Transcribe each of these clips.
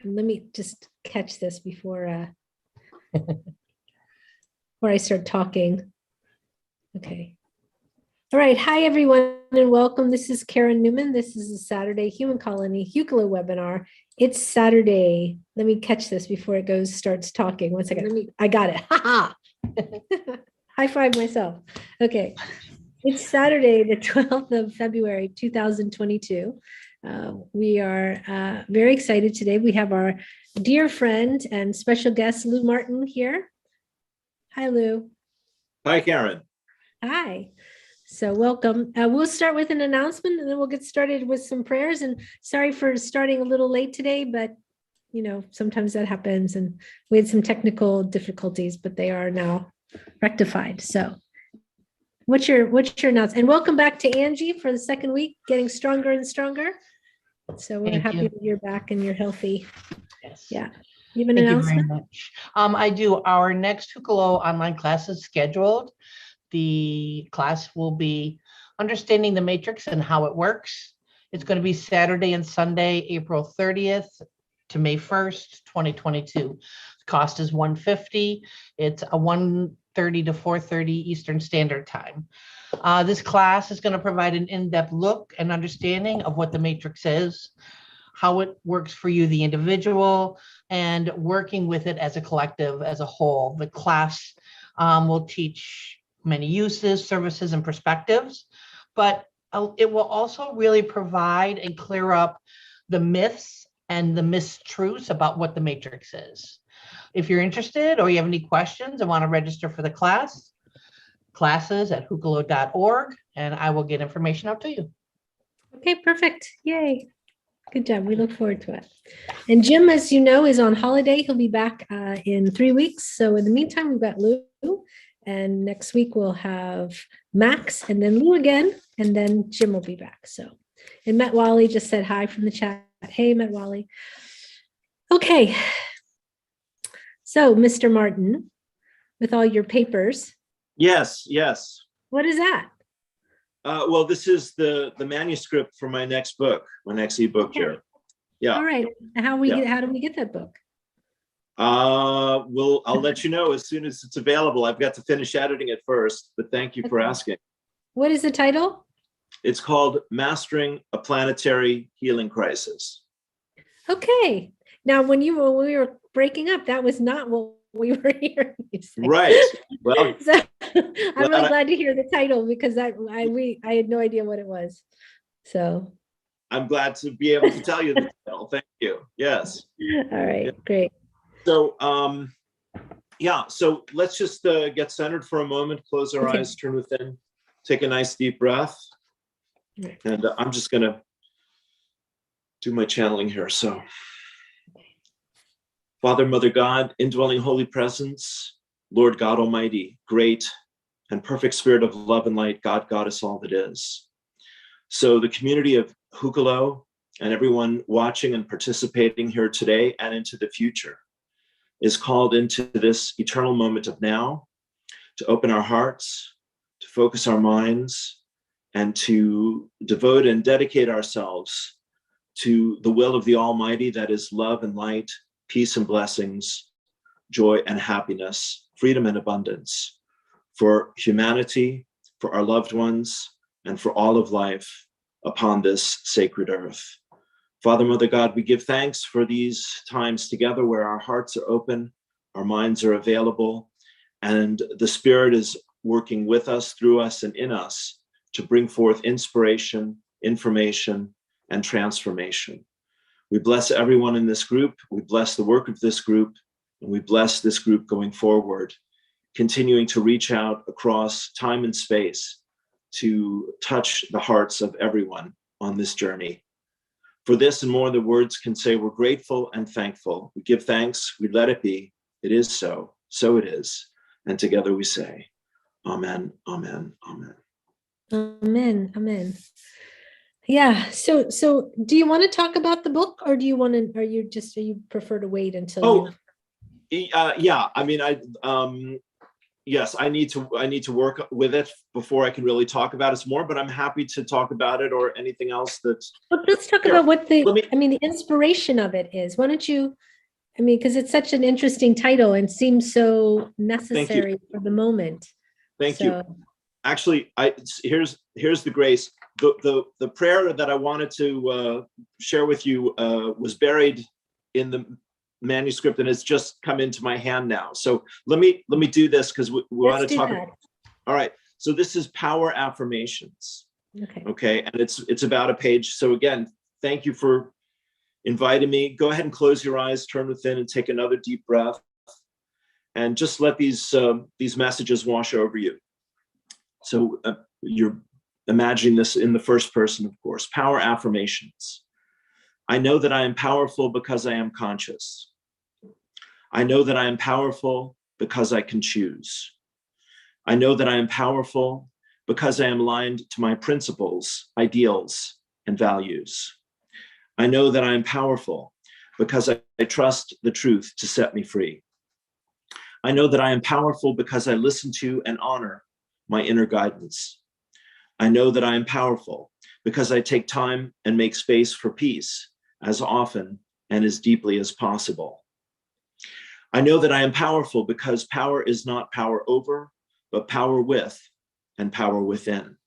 Let me just catch this before I start talking. Okay. All right. Hi, everyone, and welcome. This is Karen Newman. This is the Saturday Human Colony Hucolo webinar. It's Saturday. Let me catch this before it starts talking. 1 second. I got it. Ha ha. High five myself. Okay. It's Saturday, the 12th of February, 2022. We are very excited today. We have our dear friend and special guest, Lou Martin, here. Hi, Lou. Hi, Karen. Hi. So welcome. We'll start with an announcement and then we'll get started with some prayers. And sorry for starting a little late today, but sometimes that happens. And we had some technical difficulties, but they are now rectified. So what's your announcement? And welcome back to Angie for the second week, getting stronger and stronger. So we're happy that you're back and you're healthy. Yes. Yeah. You have an Thank announcement? you very much. I do. Our next Hucolo online class is scheduled. The class will be Understanding the Matrix and How It Works. It's going to be Saturday and Sunday, April 30th to May 1st, 2022. The cost is $150. It's a 1:30 to 4:30 Eastern Standard Time. This class is going to provide an in-depth look and understanding of what the matrix is, how it works for you, the individual, and working with it as a collective, as a whole. The class will teach many uses, services, and perspectives, but it will also really provide and clear up the myths and the mistruths about what the matrix is. If you're interested or you have any questions and want to register for the class, classes@hucolo.org, and I will get information out to you. Okay, perfect. Yay. Good job. We look forward to it. And Jim, as you know, is on holiday. He'll be back in 3 weeks. So in the meantime, we've got Lou. And next week we'll have Max and then Lou again. And then Jim will be back. So, and Matt Wally just said hi from the chat. Hey, Matt Wally. Okay. So, Mr. Martin, with all your papers. Yes. What is that? Well, this is the manuscript for my next book, my next ebook here. Yeah. All right. How do we get that book? I'll let you know as soon as it's available. I've got to finish editing it first, but thank you for asking. What is the title? It's called Mastering a Planetary Healing Crisis. Okay. Now, when we were breaking up, that was not what we were hearing you say. Right. Well, so, I'm really glad to hear the title because I had no idea what it was. So I'm glad to be able to tell you the title. Thank you. Yes. All right. Great. So, so let's just get centered for a moment, close our eyes, turn within, take a nice deep breath. And I'm just going to do my channeling here. So, Father, Mother God, indwelling Holy Presence, Lord God Almighty, great and perfect Spirit of love and light, God, Goddess, all that is. So the community of Hucolo and everyone watching and participating here today and into the future is called into this eternal moment of now, to open our hearts, to focus our minds, and to devote and dedicate ourselves to the will of the Almighty, that is love and light, peace and blessings, joy and happiness, freedom and abundance for humanity, for our loved ones, and for all of life upon this sacred earth. Father, Mother God, we give thanks for these times together where our hearts are open, our minds are available, and the Spirit is working with us, through us, and in us to bring forth inspiration, information, and transformation. We bless everyone in this group. We bless the work of this group, and we bless this group going forward, continuing to reach out across time and space to touch the hearts of everyone on this journey. For this and more, the words can say we're grateful and thankful. We give thanks, we let it be. It is so, so it is. And together we say, Amen, Amen, Amen. Amen, Amen. Yeah. So do you want to talk about the book, or do you want to, you prefer to wait until? Yeah. I mean, yes, I need to work with it before I can really talk about it more, but I'm happy to talk about it or anything else that's. Well, let's talk Here, about what let me- the inspiration of it is. Why don't you, because it's such an interesting title and seems so necessary for the moment. Thank you. Actually, here's the grace. The prayer that I wanted to share with you was buried in the manuscript and it's just come into my hand now. So let me do this because we want to talk. All right. So this is Power Affirmations. Okay. And it's about a page. So again, thank you for inviting me. Go ahead and close your eyes, turn within, and take another deep breath, and just let these messages wash over you. So you're imagining this in the first person, of course. Power Affirmations. I know that I am powerful because I am conscious. I know that I am powerful because I can choose. I know that I am powerful because I am aligned to my principles, ideals, and values. I know that I am powerful because I trust the truth to set me free. I know that I am powerful because I listen to and honor my inner guidance. I know that I am powerful because I take time and make space for peace as often and as deeply as possible. I know that I am powerful because power is not power over, but power with and power within.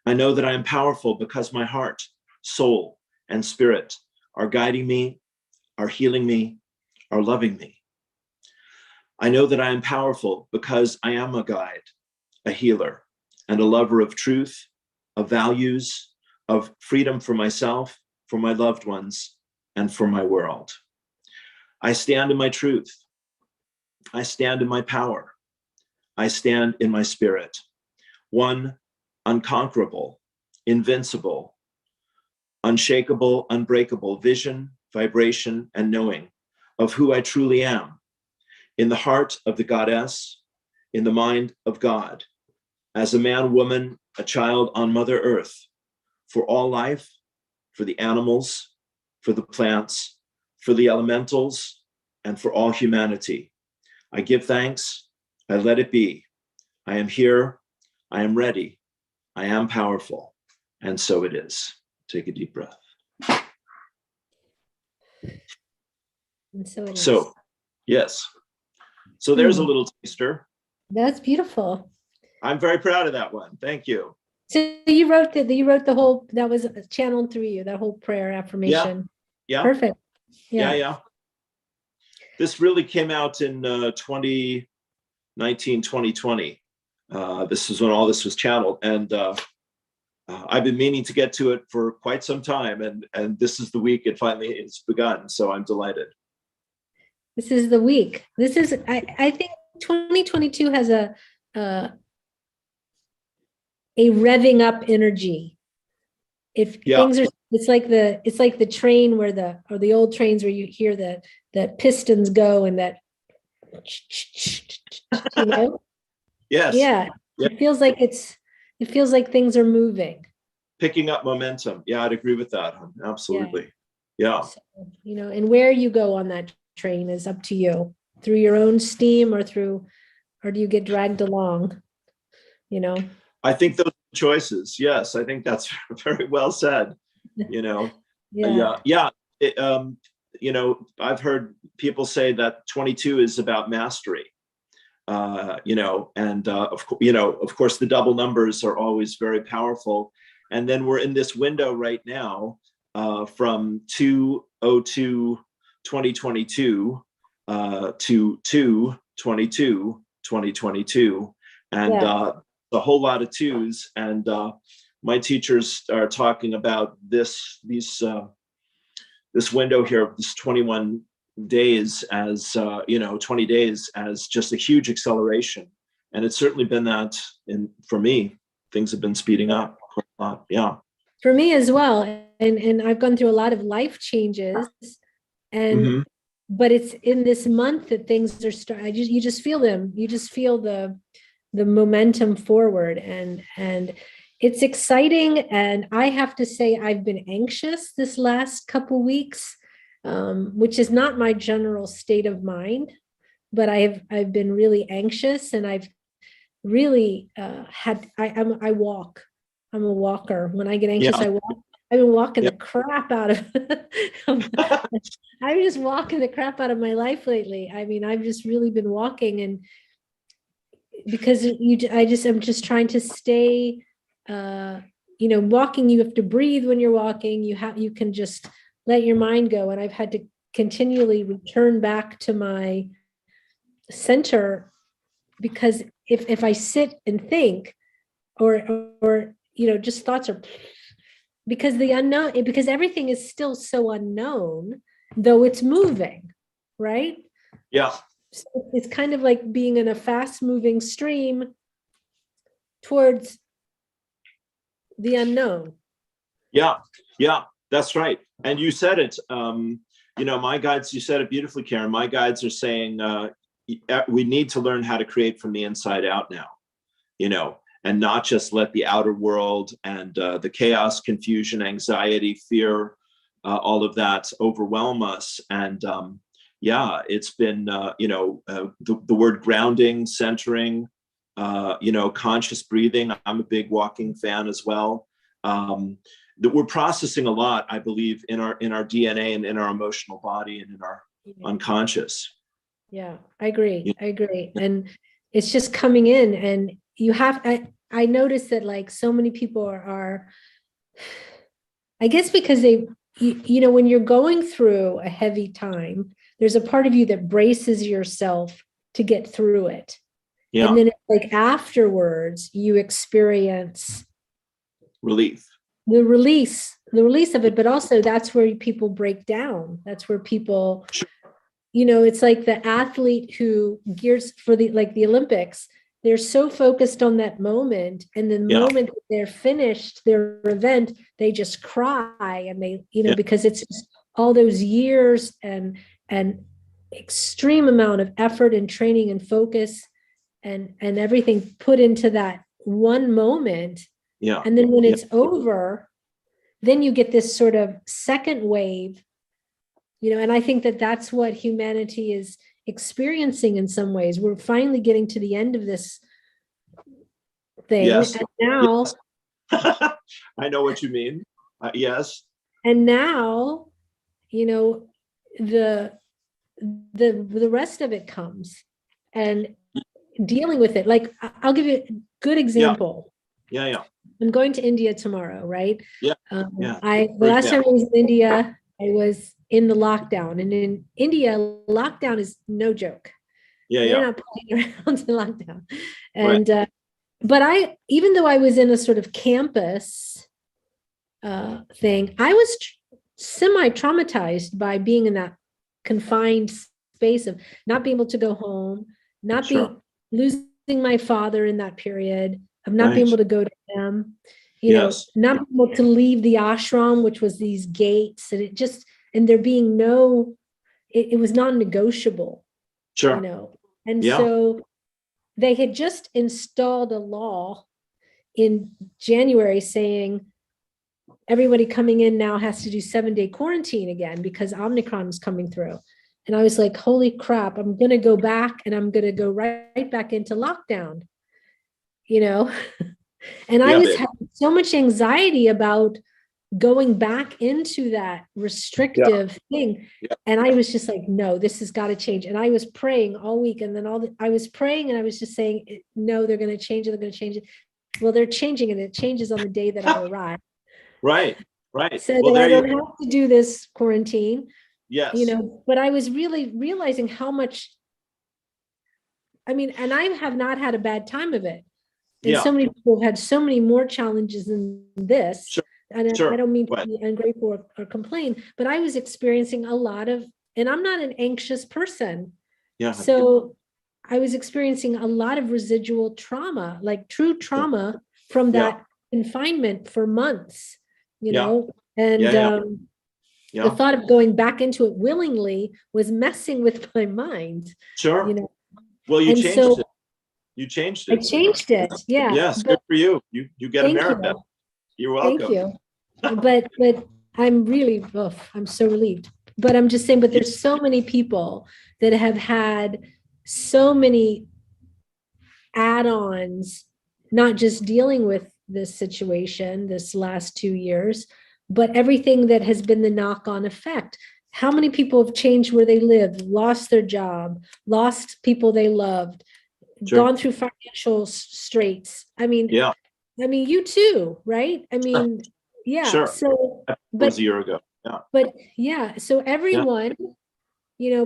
I know that I am powerful because my heart, soul, and spirit are guiding me, are healing me, are loving me. I know that I am powerful because I am a guide, a healer, and a lover of truth, of values, of freedom for myself, for my loved ones, and for my world. I stand in my truth. I stand in my power. I stand in my spirit. One, unconquerable, invincible, unshakable, unbreakable vision, vibration, and knowing of who I truly am, in the heart of the goddess, in the mind of God, as a man, woman, a child on Mother Earth, for all life, for the animals, for the plants, for the elementals, and for all humanity. I give thanks. I let it be. I am here. I am ready. I am powerful. And so it is. Take a deep breath. And so it is. So, yes. So there's a little taster. That's beautiful. I'm very proud of that one. Thank you. So you wrote the whole, that was channeled through you, that whole prayer affirmation. Yeah. Perfect. Yeah. This really came out in 2019, 2020. This is when all this was channeled. And I've been meaning to get to it for quite some time. And this is the week it finally has begun. So I'm delighted. This is the week. This is, I think 2022 has a revving up energy. Things are, it's like the train where the old trains where you hear the pistons go and that, you know? Yes. Yeah. It feels like things are moving. Picking up momentum. Yeah, I'd agree with that. Absolutely. Yeah. So, and where you go on that train is up to you, through your own steam or do you get dragged along? I think those choices. Yes, I think that's very well said. Yeah. I've heard people say that 22 is about mastery. Of course, the double numbers are always very powerful. And then we're in this window right now from 2/02/2022 to 2/22/2022, and a whole lot of twos. And my teachers are talking about this window here of this 21 days as 20 days as just a huge acceleration. And it's certainly been that for me. Things have been speeding up quite a lot. Yeah. For me as well. And I've gone through a lot of life changes, and but it's in this month that things are starting. You just feel them. You just feel the momentum forward, and it's exciting. And I have to say, I've been anxious this last couple weeks, which is not my general state of mind. but I've been really anxious, and I've really I walk. I'm a walker. When I get anxious, Yeah. I walk. I've been walking Yeah. the crap out of I'm just walking the crap out of my life lately. I mean, I've just really been walking, and because I'm just trying to stay, walking, you have to breathe when you're walking. You can just let your mind go. And I've had to continually return back to my center, because if I sit and think, or just thoughts are, because the unknown, because everything is still so unknown, though it's moving, right? Yeah. So it's kind of like being in a fast moving stream towards the unknown. Yeah. Yeah. That's right. And you said it. My guides, you said it beautifully, Karen. My guides are saying we need to learn how to create from the inside out now, and not just let the outer world and the chaos, confusion, anxiety, fear, all of that overwhelm us. And it's been, the word grounding, centering, conscious breathing. I'm a big walking fan as well. That we're processing a lot, I believe, in our DNA and in our emotional body and in our unconscious. Yeah, I agree. I agree. And it's just coming in, and I noticed that, like, so many people are I guess because when you're going through a heavy time, there's a part of you that braces yourself to get through it. Yeah. And then it's like afterwards you experience relief, the release of it. But also that's where people break down. That's where people, it's like the athlete who gears for the Olympics. They're so focused on that moment, and the moment that they're finished their event, they just cry, and they, because it's just all those years and extreme amount of effort and training and focus and everything put into that one moment. Yeah. And then when it's over, then you get this sort of second wave, and I think that that's what humanity is experiencing in some ways. We're finally getting to the end of this thing. Yes. And now, yes. I know what you mean. Yes. And now, the rest of it comes, and dealing with it. Like, I'll give you a good example. Yeah. I'm going to India tomorrow, right? Yeah. The last time I was in India, I was in the lockdown, and in India, lockdown is no joke. They're not playing around in lockdown. And but even though I was in a sort of campus thing, I was semi-traumatized by being in that confined space of not being able to go home, losing my father in that period, of not being able to go to them, not being able to leave the ashram, which was these gates, and there being it was non-negotiable. So they had just installed a law in January saying everybody coming in now has to do 7-day quarantine again because Omicron is coming through. And I was like, holy crap, I'm going to go back, and I'm going to go right back into lockdown, and I was having so much anxiety about going back into that restrictive thing. And I was just like, no, this has got to change. And I was praying all week. And then I was praying, and I was just saying, no, they're going to change it. They're going to change it. Well, they're changing it. It changes on the day that I arrive. Right. So that I don't have to do this quarantine. Yes. But I was really realizing how much, and I have not had a bad time of it. And so many people have had so many more challenges than this. Sure. And I don't mean to be ungrateful or complain, but I was experiencing a lot of, and I'm not an anxious person. Yeah. So I was experiencing a lot of residual trauma, like true trauma from that confinement for months, and the thought of going back into it willingly was messing with my mind. Sure. Well, you changed it. You changed it. I changed it. Yeah. Yes. Good for you. You get a merit badge. You're welcome. Thank you. But I'm really, I'm so relieved. But I'm just saying, but there's so many people that have had so many add-ons, not just dealing with this situation this last 2 years, but everything that has been the knock-on effect. How many people have changed where they live, lost their job, lost people they loved, gone through financial straits? I mean, you too, right? I mean, yeah. Sure. So, That was a year ago. Yeah. But yeah, so everyone,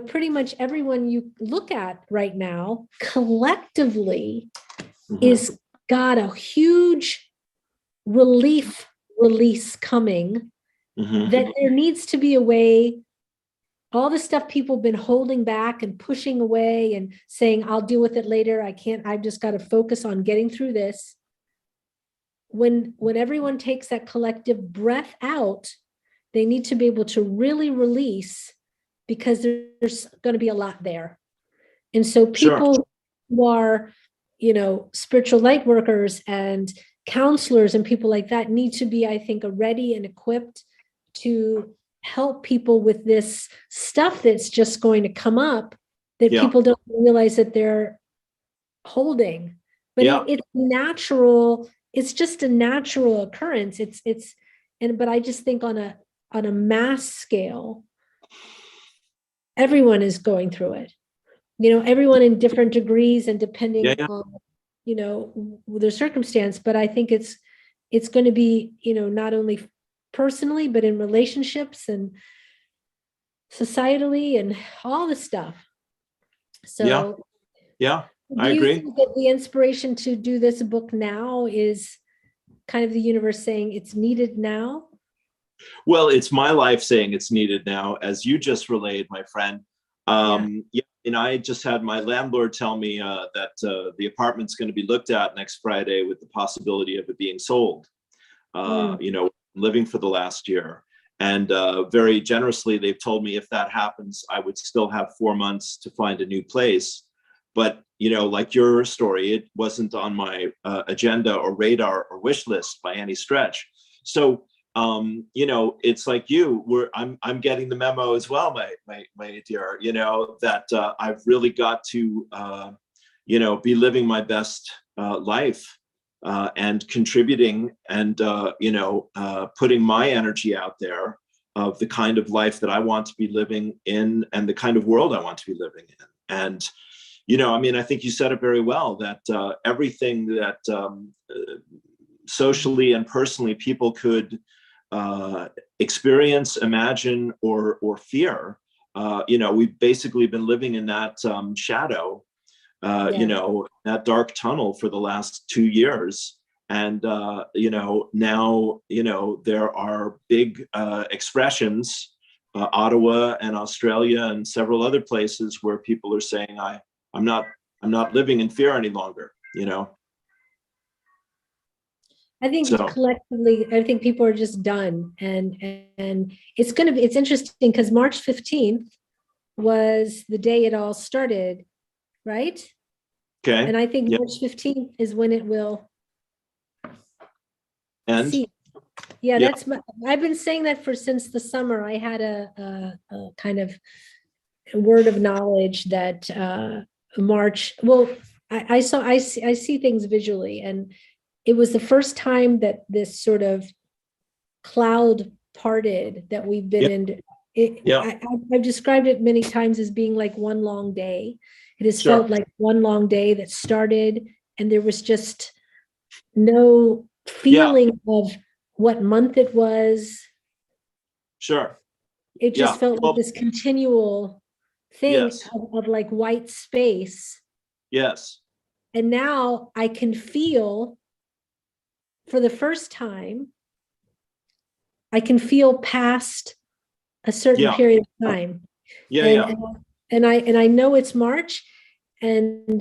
pretty much everyone you look at right now collectively is got a huge release coming, that there needs to be a way, all the stuff people have been holding back and pushing away and saying, I'll deal with it later. I've just got to focus on getting through this. When everyone takes that collective breath out, they need to be able to really release, because there's going to be a lot there. And so people who are, spiritual light workers and counselors and people like that need to be, I think, ready and equipped to help people with this stuff that's just going to come up that people don't realize that they're holding. But it's natural. It's just a natural occurrence. But I just think on a mass scale, everyone is going through it. Everyone in different degrees and depending on, their circumstance. But I think it's going to be, not only personally, but in relationships and societally and all the stuff. So I agree. Think that the inspiration to do this book now is kind of the universe saying it's needed now? Well, it's my life saying it's needed now, as you just relayed, my friend. And I just had my landlord tell me that the apartment's going to be looked at next Friday with the possibility of it being sold. Living for the last year. And very generously, they've told me if that happens, I would still have 4 months to find a new place. But, like your story, it wasn't on my agenda or radar or wish list by any stretch. So, it's like I'm getting the memo as well, my dear, that I've really got to, be living my best life. And contributing and, putting my energy out there of the kind of life that I want to be living in and the kind of world I want to be living in. And, I think you said it very well, that everything that socially and personally people could experience, imagine, or fear, we've basically been living in that shadow, that dark tunnel for the last 2 years. And, now, there are big expressions, Ottawa and Australia and several other places where people are saying, I'm not living in fear any longer, I think collectively, I think people are just done. And it's interesting because March 15th was the day it all started, right? Okay. And I think March 15th is when it will end. I've been saying that since the summer. I had a kind of word of knowledge that March, I see things visually, and it was the first time that this sort of cloud parted that we've been in. I've described it many times as being like one long day. It has felt like one long day that started, and there was just no feeling of what month it was. It just felt like this continual thing of like white space. Yes. And now I can feel, for the first time, I can feel past a certain period of time. And I know it's March. And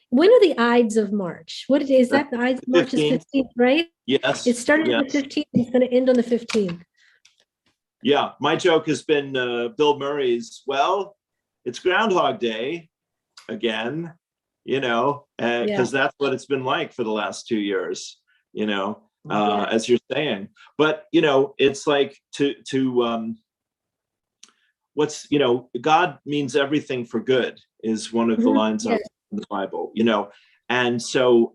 when are the Ides of March? What is that? The Ides of March is 15th, right? Yes. It started on the 15th. It's going to end on the 15th. Yeah. My joke has been Bill Murray's, well, it's Groundhog Day again, because that's what it's been like for the last 2 years, as you're saying. But, it's like to what's, God means everything for good is one of the lines Yes. in the Bible, and so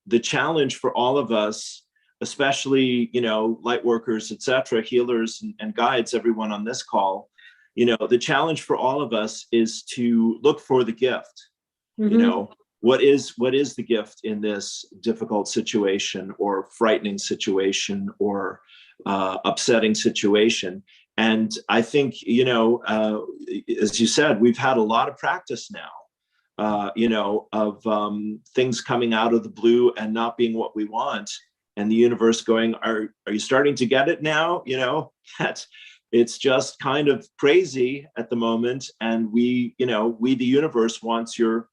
the challenge for all of us, especially, light workers, etc., healers and guides, everyone on this call, the challenge for all of us is to look for the gift. What is the gift in this difficult situation or frightening situation or upsetting situation? And I think, as you said, we've had a lot of practice now, of things coming out of the blue and not being what we want, and the universe going, are you starting to get it now? That it's just kind of crazy at the moment, and we the universe wants your,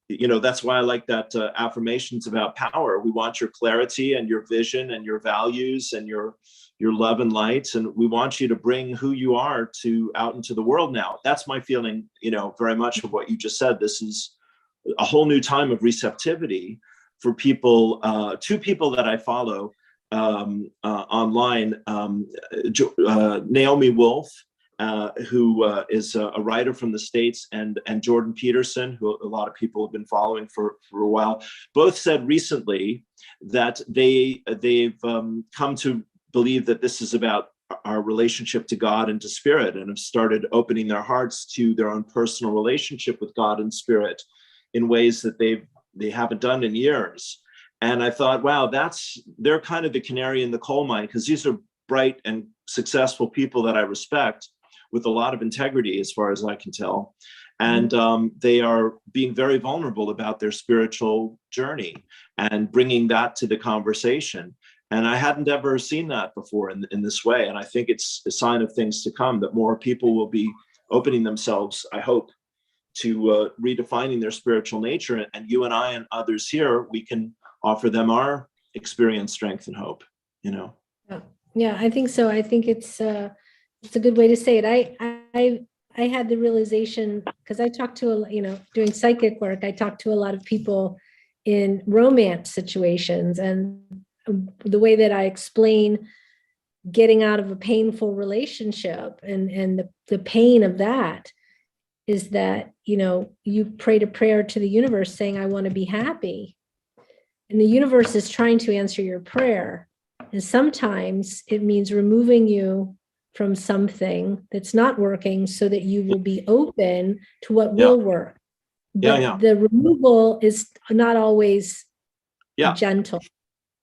that's why I like that affirmations about power. We want your clarity and your vision and your values and your love and light, and we want you to bring who you are out into the world now. That's my feeling, very much of what you just said. This is a whole new time of receptivity for people. Two people that I follow online, Naomi Wolf, who is a writer from the States, and Jordan Peterson, who a lot of people have been following for a while, both said recently that they've come to believe that this is about our relationship to God and to spirit, and have started opening their hearts to their own personal relationship with God and spirit in ways that they haven't done in years. And I thought, wow, they're kind of the canary in the coal mine, because these are bright and successful people that I respect with a lot of integrity, as far as I can tell. And they are being very vulnerable about their spiritual journey and bringing that to the conversation. And I hadn't ever seen that before in this way. And I think it's a sign of things to come, that more people will be opening themselves, I hope, to redefining their spiritual nature. And you and I and others here, we can offer them our experience, strength, and hope, Yeah, I think so. I think it's a good way to say it. I had the realization, because I talked to, doing psychic work, I talked to a lot of people in romance situations, and the way that I explain getting out of a painful relationship and the pain of that is that, you prayed a prayer to the universe saying, I want to be happy. And the universe is trying to answer your prayer. And sometimes it means removing you from something that's not working so that you will be open to what will work. But the removal is not always gentle.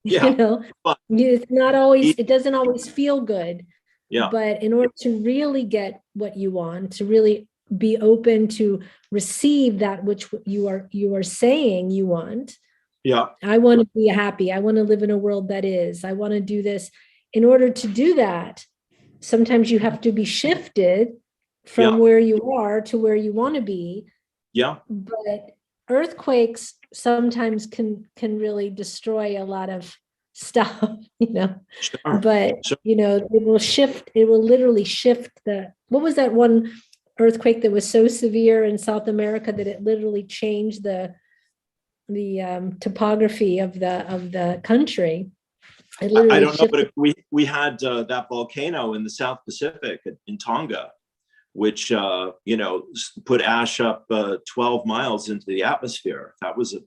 It's not always, it doesn't always feel good. But in order to really get what you want, to really be open to receive that which you are saying you want. I want to be happy. I want to live in a world that is. I want to do this. In order to do that, sometimes you have to be shifted from where you are to where you want to be. But earthquakes sometimes can really destroy a lot of stuff, but it will shift. It will literally shift what was that one earthquake that was so severe in South America that it literally changed the topography of the country? I don't know, but we had that volcano in the South Pacific in Tonga, which put ash up 12 miles into the atmosphere. That was a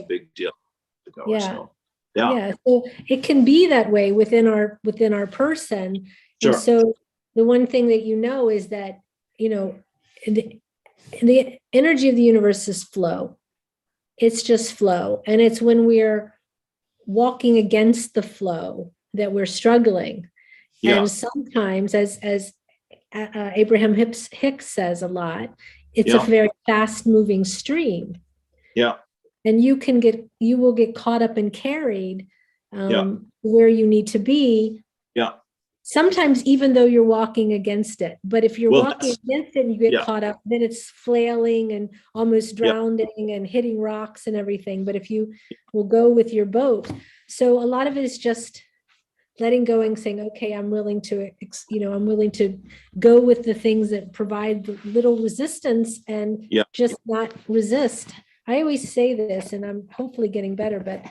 big deal. So it can be that way within our person. And so the one thing that is that the energy of the universe is flow. It's just flow, and it's when we're walking against the flow that we're struggling. And sometimes, as Abraham Hicks says a lot, it's a very fast moving stream. And you will get caught up and carried where you need to be. Sometimes even though you're walking against it. But if you're walking against it and you get caught up, then it's flailing and almost drowning and hitting rocks and everything. But if you will go with your boat. So a lot of it is just letting go and saying, okay, I'm willing to go with the things that provide little resistance and just not resist. I always say this, and I'm hopefully getting better, but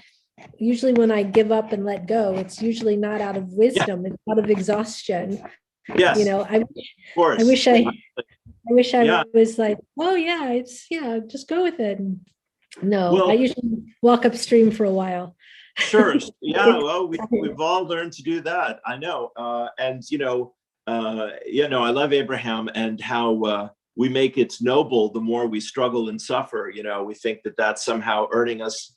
usually when I give up and let go, it's usually not out of wisdom, it's out of exhaustion. Yes, You know, of course. I wish I Yeah. was like, oh yeah, just go with it. And no, I Well, usually walk upstream for a while. sure. Yeah. Well, we've all learned to do that. I know. And I love Abraham and how we make it noble the more we struggle and suffer. You know, we think that that's somehow earning us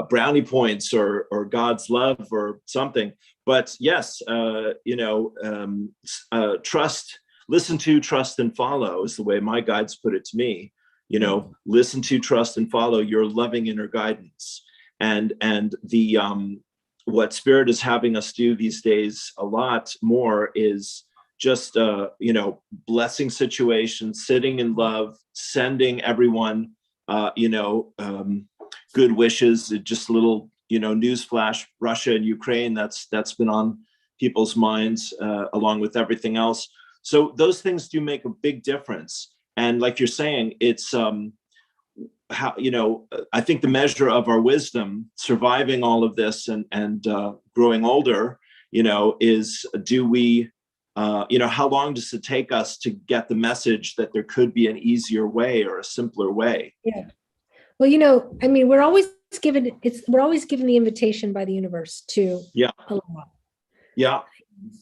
brownie points or God's love or something. But yes, trust, listen to, trust, and follow is the way my guides put it to me. You know, listen to, trust, and follow your loving inner guidance. And the what Spirit is having us do these days a lot more is just blessing situations, sitting in love, sending everyone good wishes. Just a little newsflash: Russia and Ukraine. That's been on people's minds along with everything else. So those things do make a big difference. And like you're saying, it's how I think the measure of our wisdom surviving all of this and growing older is, do we how long does it take us to get the message that there could be an easier way or a simpler way? Yeah. Well, I mean, we're always given the invitation by the universe to allow. Yeah.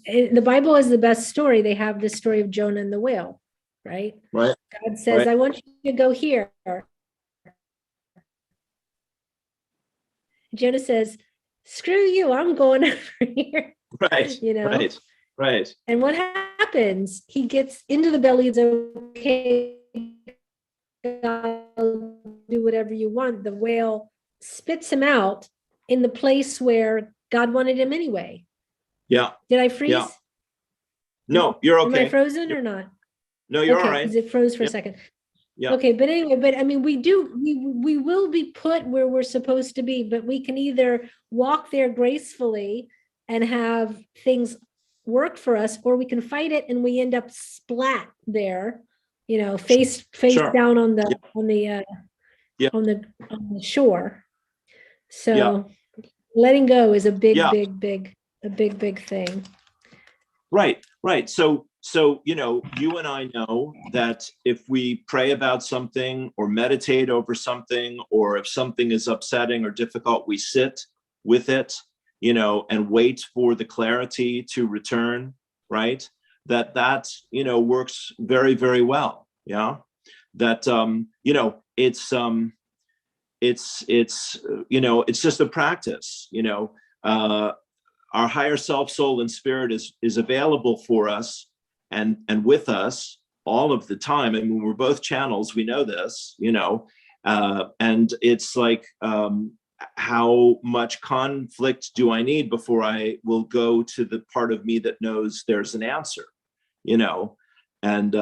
The Bible is the best story. They have the story of Jonah and the whale, right? Right. God says, right. I want you to go here. Jonah says, screw you, I'm going over here. Right. Right. And what happens? He gets into the belly of the okay, do whatever you want. The whale spits him out in the place where God wanted him anyway. Yeah. Did I freeze? Yeah. No, you're okay. Am I frozen or not? No, you're all right. Because it froze for a second. Yeah. Okay, but anyway, I mean, we will be put where we're supposed to be, but we can either walk there gracefully and have things work for us, or we can fight it and we end up splat there, face down on the shore. So letting go is a big thing. Right. So, you and I know that if we pray about something or meditate over something, or if something is upsetting or difficult, we sit with it, and wait for the clarity to return, right? That works very, very well. Yeah. That, it's just a practice, our higher self, soul, and spirit is available for us and with us all of the time. I mean, we're both channels. We know this, and it's like, how much conflict do I need before I will go to the part of me that knows there's an answer, and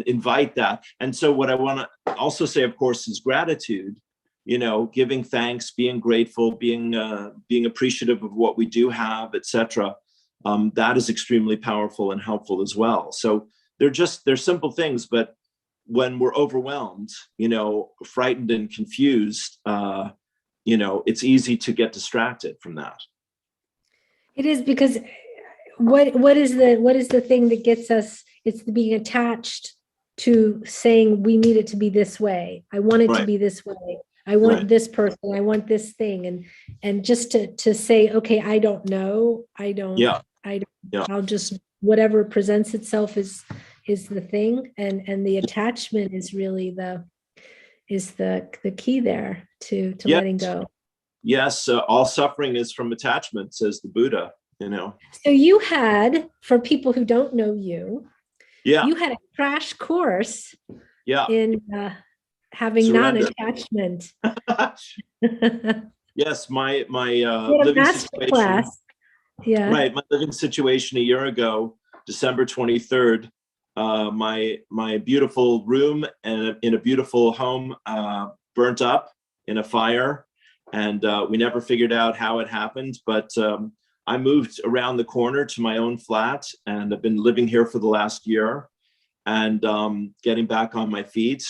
invite that. And so what I want to also say, of course, is gratitude. Giving thanks, being grateful, being appreciative of what we do have, etc. That is extremely powerful and helpful as well. So they're simple things, but when we're overwhelmed, frightened and confused, it's easy to get distracted from that. It is, because what is the thing that gets us? It's being attached to saying we need it to be this way. I want it to be this way. I want this person, I want this thing. And just to say, okay, I don't know. I'll just, whatever presents itself is the thing. And the attachment is really the key there to letting go. Yes. All suffering is from attachment, says the Buddha, So you had, for people who don't know you, you had a crash course in having surrender. Non-attachment. Yes, my living situation. Class. Yeah. Right, my living situation a year ago, December 23rd. My beautiful room and in a beautiful home burnt up in a fire, and we never figured out how it happened. But I moved around the corner to my own flat, and I've been living here for the last year, and getting back on my feet.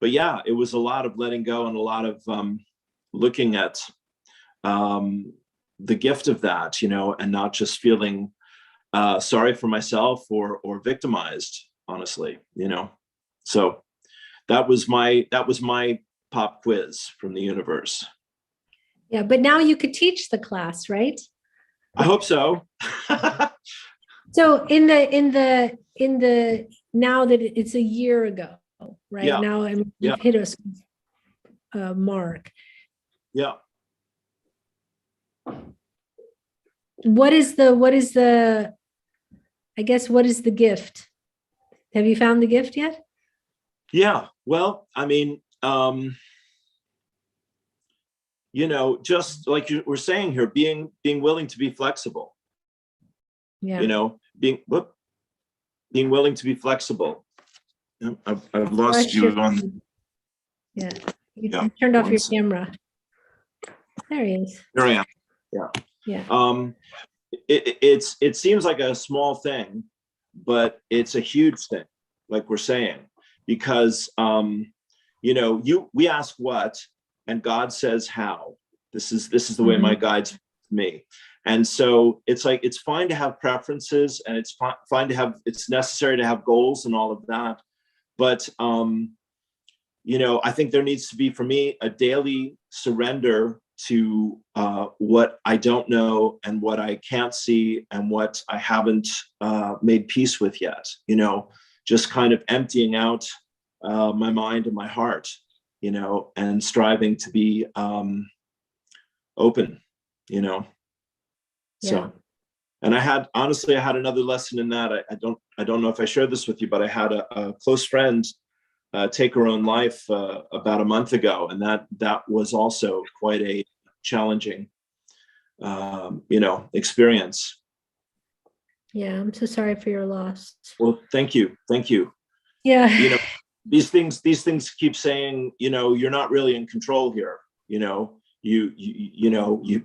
But yeah, it was a lot of letting go and a lot of looking at the gift of that, and not just feeling sorry for myself or victimized, honestly, So that was my pop quiz from the universe. Yeah, but now you could teach the class, right? I hope so. So in the now that it's a year ago, right? Yeah. Now you've Yeah. hit a mark. Yeah. What is the I guess what is the gift? Have you found the gift yet? Yeah. Well, I mean, just like you were saying here, being willing to be flexible. Yeah. Being willing to be flexible. I've lost you on. Yeah. You turned off your camera. There he is. There I am. Yeah. Yeah. It seems like a small thing, but it's a huge thing, like we're saying, because we ask what, and God says how. This is the way my guide's me. And so it's like, it's fine to have preferences, and it's fine to have, it's necessary to have goals and all of that. But, I think there needs to be, for me, a daily surrender to what I don't know and what I can't see and what I haven't made peace with yet, just kind of emptying out my mind and my heart, and striving to be open, So, and I had another lesson in that. I don't know if I shared this with you, but I had a close friend take her own life about a month ago, and that was also quite a challenging, experience. Yeah, I'm so sorry for your loss. Well, thank you. Yeah. These things keep saying, you're not really in control here. You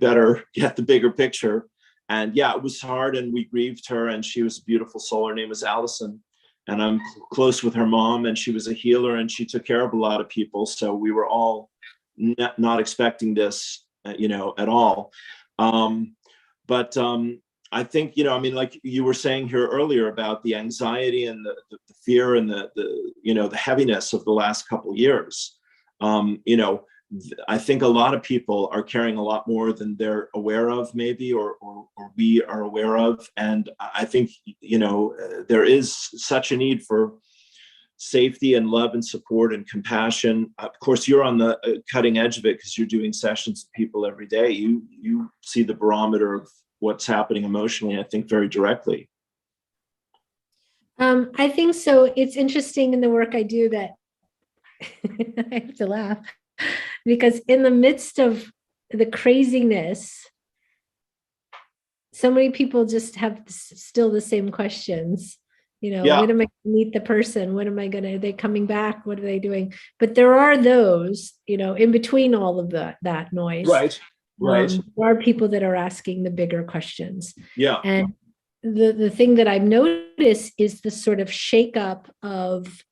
better get the bigger picture. And yeah, it was hard, and we grieved her, and she was a beautiful soul. Her name was Allison, and I'm close with her mom, and she was a healer, and she took care of a lot of people. So we were all not expecting this, at all. But I think, like you were saying here earlier about the anxiety and the fear and the heaviness of the last couple of years. I think a lot of people are carrying a lot more than they're aware of, maybe, or we are aware of. And I think, there is such a need for safety and love and support and compassion. Of course, you're on the cutting edge of it because you're doing sessions with people every day. You see the barometer of what's happening emotionally, I think, very directly. I think so. It's interesting in the work I do that I have to laugh, because in the midst of the craziness, so many people just have still the same questions. When am I going to meet the person? When am I going to, are they coming back? What are they doing? But there are those, in between all of that noise. Right. There are people that are asking the bigger questions. Yeah. And the thing that I've noticed is the sort of shakeup of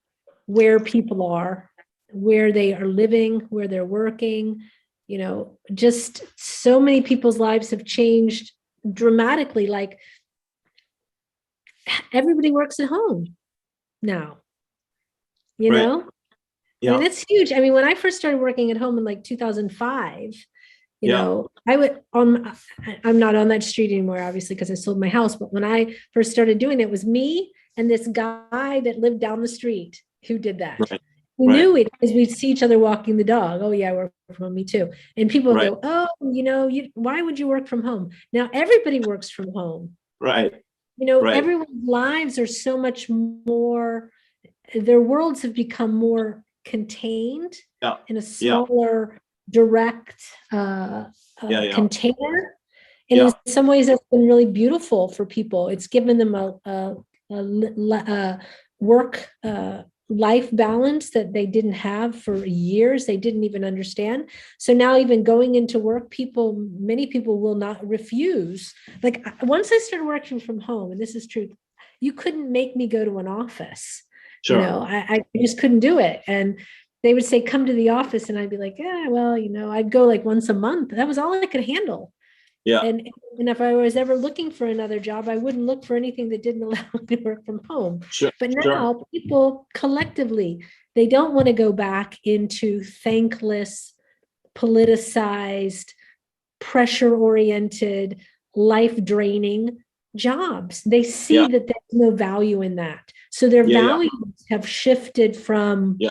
where people are, where they are living, where they're working. Just so many people's lives have changed dramatically. Like, everybody works at home now, Yeah. I mean, that's huge. I mean, when I first started working at home in like 2005, I would I'm not on that street anymore, obviously, because I sold my house. But when I first started doing it was me and this guy that lived down the street who did that. Right. We knew it because we'd see each other walking the dog. Oh yeah, I work from home. Me too. And people would go, oh, why would you work from home? Now everybody works from home. Right. Everyone's lives are so much more, their worlds have become more contained in a smaller, direct container. And in some ways that's been really beautiful for people. It's given them a work life balance that they didn't have for years. They didn't even understand. So now even going into work, many people will not refuse. Like, once I started working from home, and this is true, you couldn't make me go to an office. Sure. I just couldn't do it. And they would say, come to the office. And I'd be like, yeah, well, I'd go like once a month. That was all I could handle. Yeah. And if I was ever looking for another job, I wouldn't look for anything that didn't allow me to work from home. Sure. But Sure. now people collectively, they don't want to go back into thankless, politicized, pressure-oriented, life-draining jobs. They see Yeah. that there's no value in that. So their Yeah. values have shifted from, Yeah.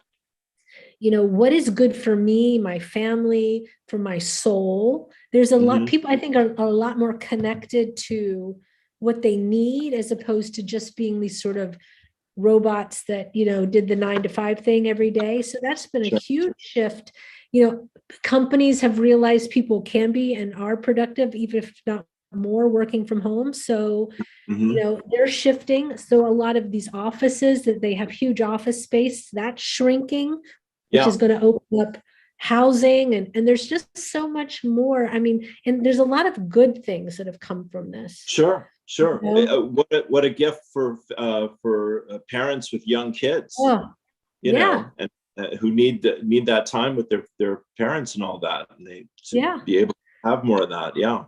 What is good for me, my family, for my soul. There's a lot, people I think are a lot more connected to what they need as opposed to just being these sort of robots that, did the 9 to 5 thing every day. So that's been a Sure. huge shift. Companies have realized people can be and are productive, even if not more, working from home. So, they're shifting. So a lot of these offices that they have huge office space, that's shrinking, which is going to open up housing. And there's just so much more. I mean, and there's a lot of good things that have come from this. Sure. Sure. What a gift for parents with young kids, Yeah. and who need that time with their parents and all that, and they be able to have more of that. Yeah.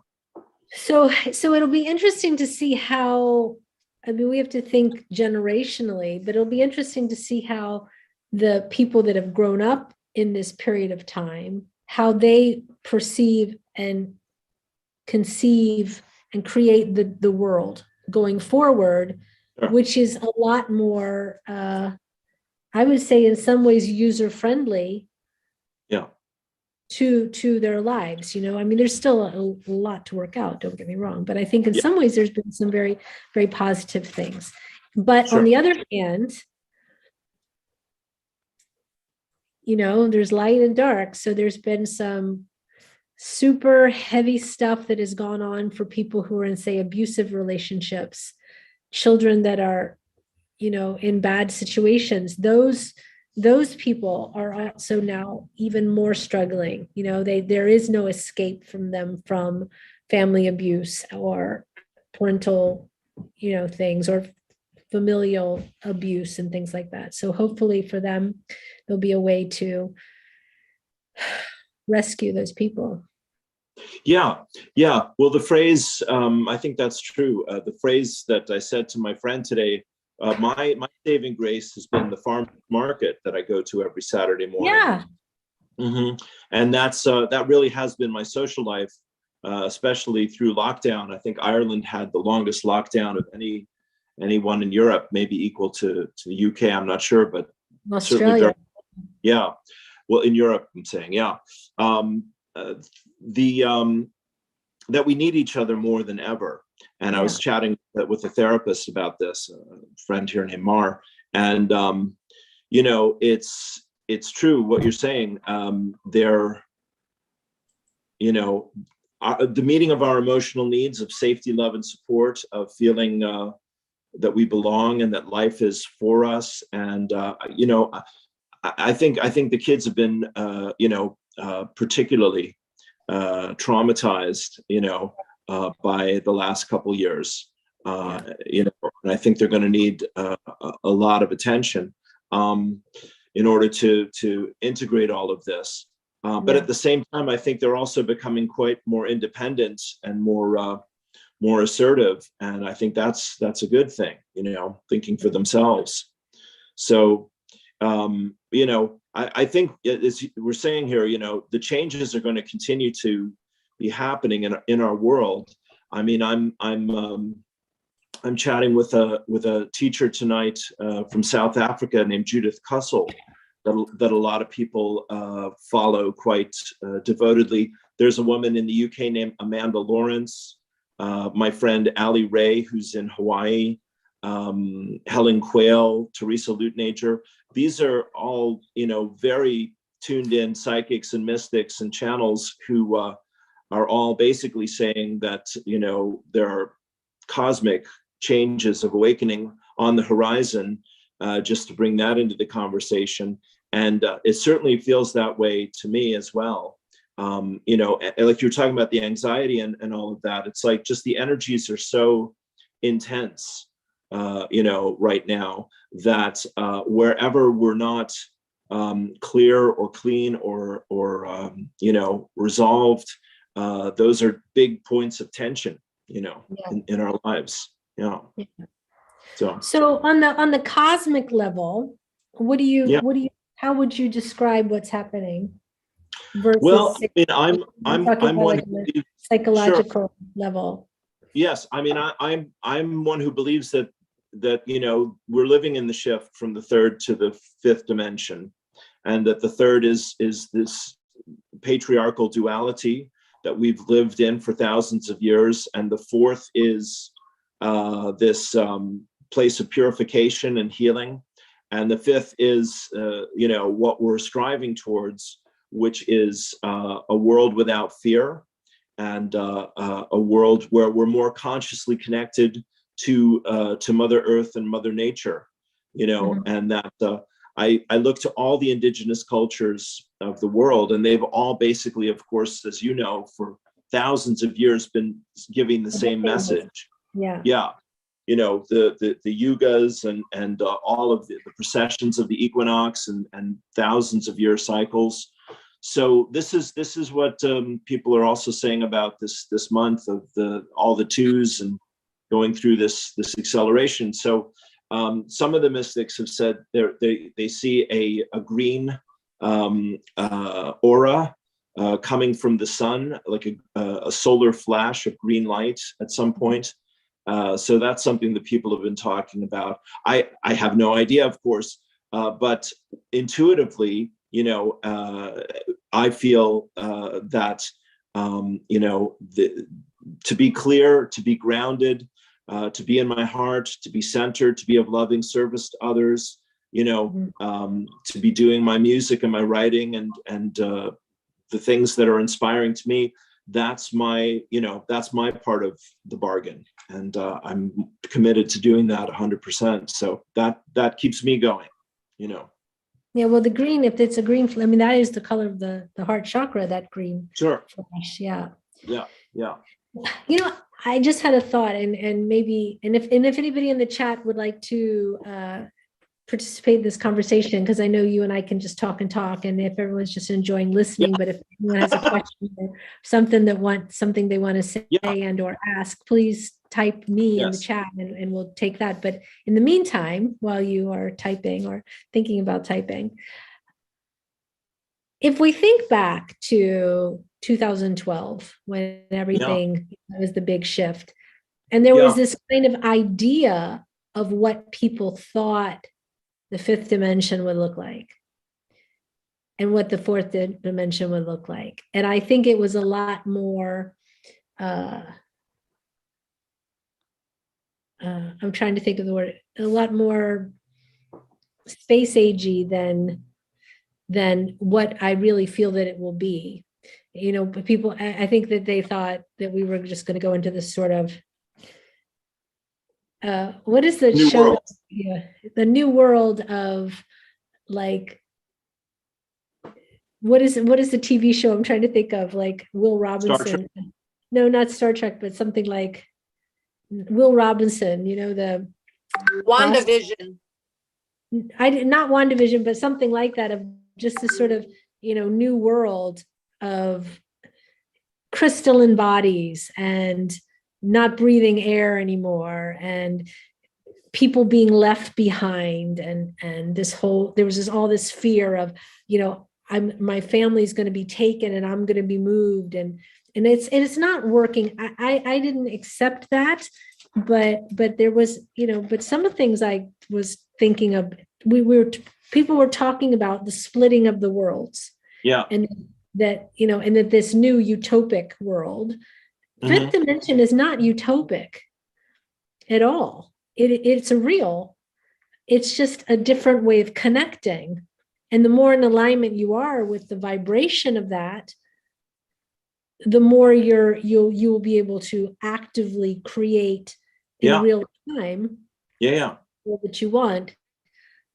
So it'll be interesting to see how, I mean, we have to think generationally, but it'll be interesting to see how the people that have grown up in this period of time, how they perceive and conceive and create the world going forward, Sure. which is a lot more, I would say in some ways user-friendly. Yeah. To their lives. I mean, there's still a lot to work out, don't get me wrong, but I think in Yeah. some ways there's been some very, very positive things. But Sure. on the other hand, there's light and dark. So there's been some super heavy stuff that has gone on for people who are in, say, abusive relationships, children that are, in bad situations. Those people are also now even more struggling. There is no escape from them from family abuse or parental, things, or familial abuse and things like that. So hopefully for them, there'll be a way to rescue those people. Yeah. Well, the phrase, I think that's true. The phrase that I said to my friend today, my saving grace has been the farm market that I go to every Saturday morning. Yeah. And that really has been my social life, especially through lockdown. I think Ireland had the longest lockdown of anyone in Europe, maybe equal to the UK. I'm not sure, but Australia. Yeah. Well, in Europe, I'm saying, yeah. That we need each other more than ever. And I was chatting with a therapist about this, a friend here named Mar, and it's true what you're saying. The meeting of our emotional needs of safety, love, and support, of feeling that we belong and that life is for us. And I think the kids have been particularly traumatized, by the last couple of years, and I think they're going to need a lot of attention in order to integrate all of this. But at the same time, I think they're also becoming quite more independent and more assertive, and I think that's a good thing. Thinking for themselves. So, I think, as we're saying here, the changes are going to continue to be happening in our world. I mean, I'm chatting with a teacher tonight from South Africa named Judith Hucolo that a lot of people follow quite devotedly. There's a woman in the UK named Amanda Lawrence, my friend Ali Ray, who's in Hawaii, Helen Quayle, Teresa Lutnager. These are all, very tuned in psychics and mystics and channels who are all basically saying that, there are cosmic changes of awakening on the horizon, just to bring that into the conversation. And it certainly feels that way to me as well. Like you're talking about the anxiety and all of that, it's like just the energies are so intense, right now, that wherever we're not clear or clean or resolved, those are big points of tension, Yeah. in our lives. Yeah. So on the cosmic level, Yeah. how would you describe what's happening versus Well, I mean, I'm talking about one like who on a believes, psychological level? yes. I mean, I'm one who believes that we're living in the shift from the third to the fifth dimension, and that the third is this patriarchal duality that we've lived in for thousands of years, and the fourth is this place of purification and healing, and the fifth is what we're striving towards, which is a world without fear, and a world where we're more consciously connected to Mother Earth and Mother Nature, and that I look to all the indigenous cultures of the world, and they've all basically, of course, as you know, for thousands of years been giving the same message. Yeah. Yeah. The yugas and all of the processions of the equinox and thousands of year cycles. So this is what people are also saying about this month of all the twos and going through this acceleration. So some of the mystics have said they see a green aura coming from the sun, like a solar flash of green light at some point. So that's something that people have been talking about. I have no idea, of course, but intuitively, I feel that to be clear, to be grounded, to be in my heart, to be centered, to be of loving service to others, to be doing my music and my writing and the things that are inspiring to me. That's my part of the bargain, and I'm committed to doing that 100%. So that keeps me going, Yeah, well, the green, if it's a green, I mean, that is the color of the heart chakra, that green Sure. flash. Yeah. Yeah. I just had a thought, and if anybody in the chat would like to participate in this conversation, because I know you and I can just talk and talk, and if everyone's just enjoying listening, but if anyone has a question or something they want to say and or ask, please type me in the chat and we'll take that. But in the meantime, while you are typing or thinking about typing, if we think back to 2012, when everything was the big shift, and there was this kind of idea of what people thought the fifth dimension would look like and what the fourth dimension would look like. And I think it was a lot more, I'm trying to think of the word, a lot more space agey than what I really feel that it will be. People, I think that they thought that we were just going to go into this sort of, what is the New show? world. Yeah, the new world of, like, what is the TV show I'm trying to think of, like Will Robinson? No, not Star Trek, but something like Will Robinson, the WandaVision. not WandaVision, but something like that, of just this sort of, new world of crystalline bodies and not breathing air anymore, and people being left behind, and there was all this fear of, my family's going to be taken and I'm going to be moved, and it's not working. I didn't accept that, but there was, but some of the things I was thinking of, people were talking about the splitting of the worlds. Yeah. And that, and that this new utopic world, fifth dimension is not utopic at all. It's it's just a different way of connecting. And the more in alignment you are with the vibration of that, the more you'll be able to actively create in real time that you want,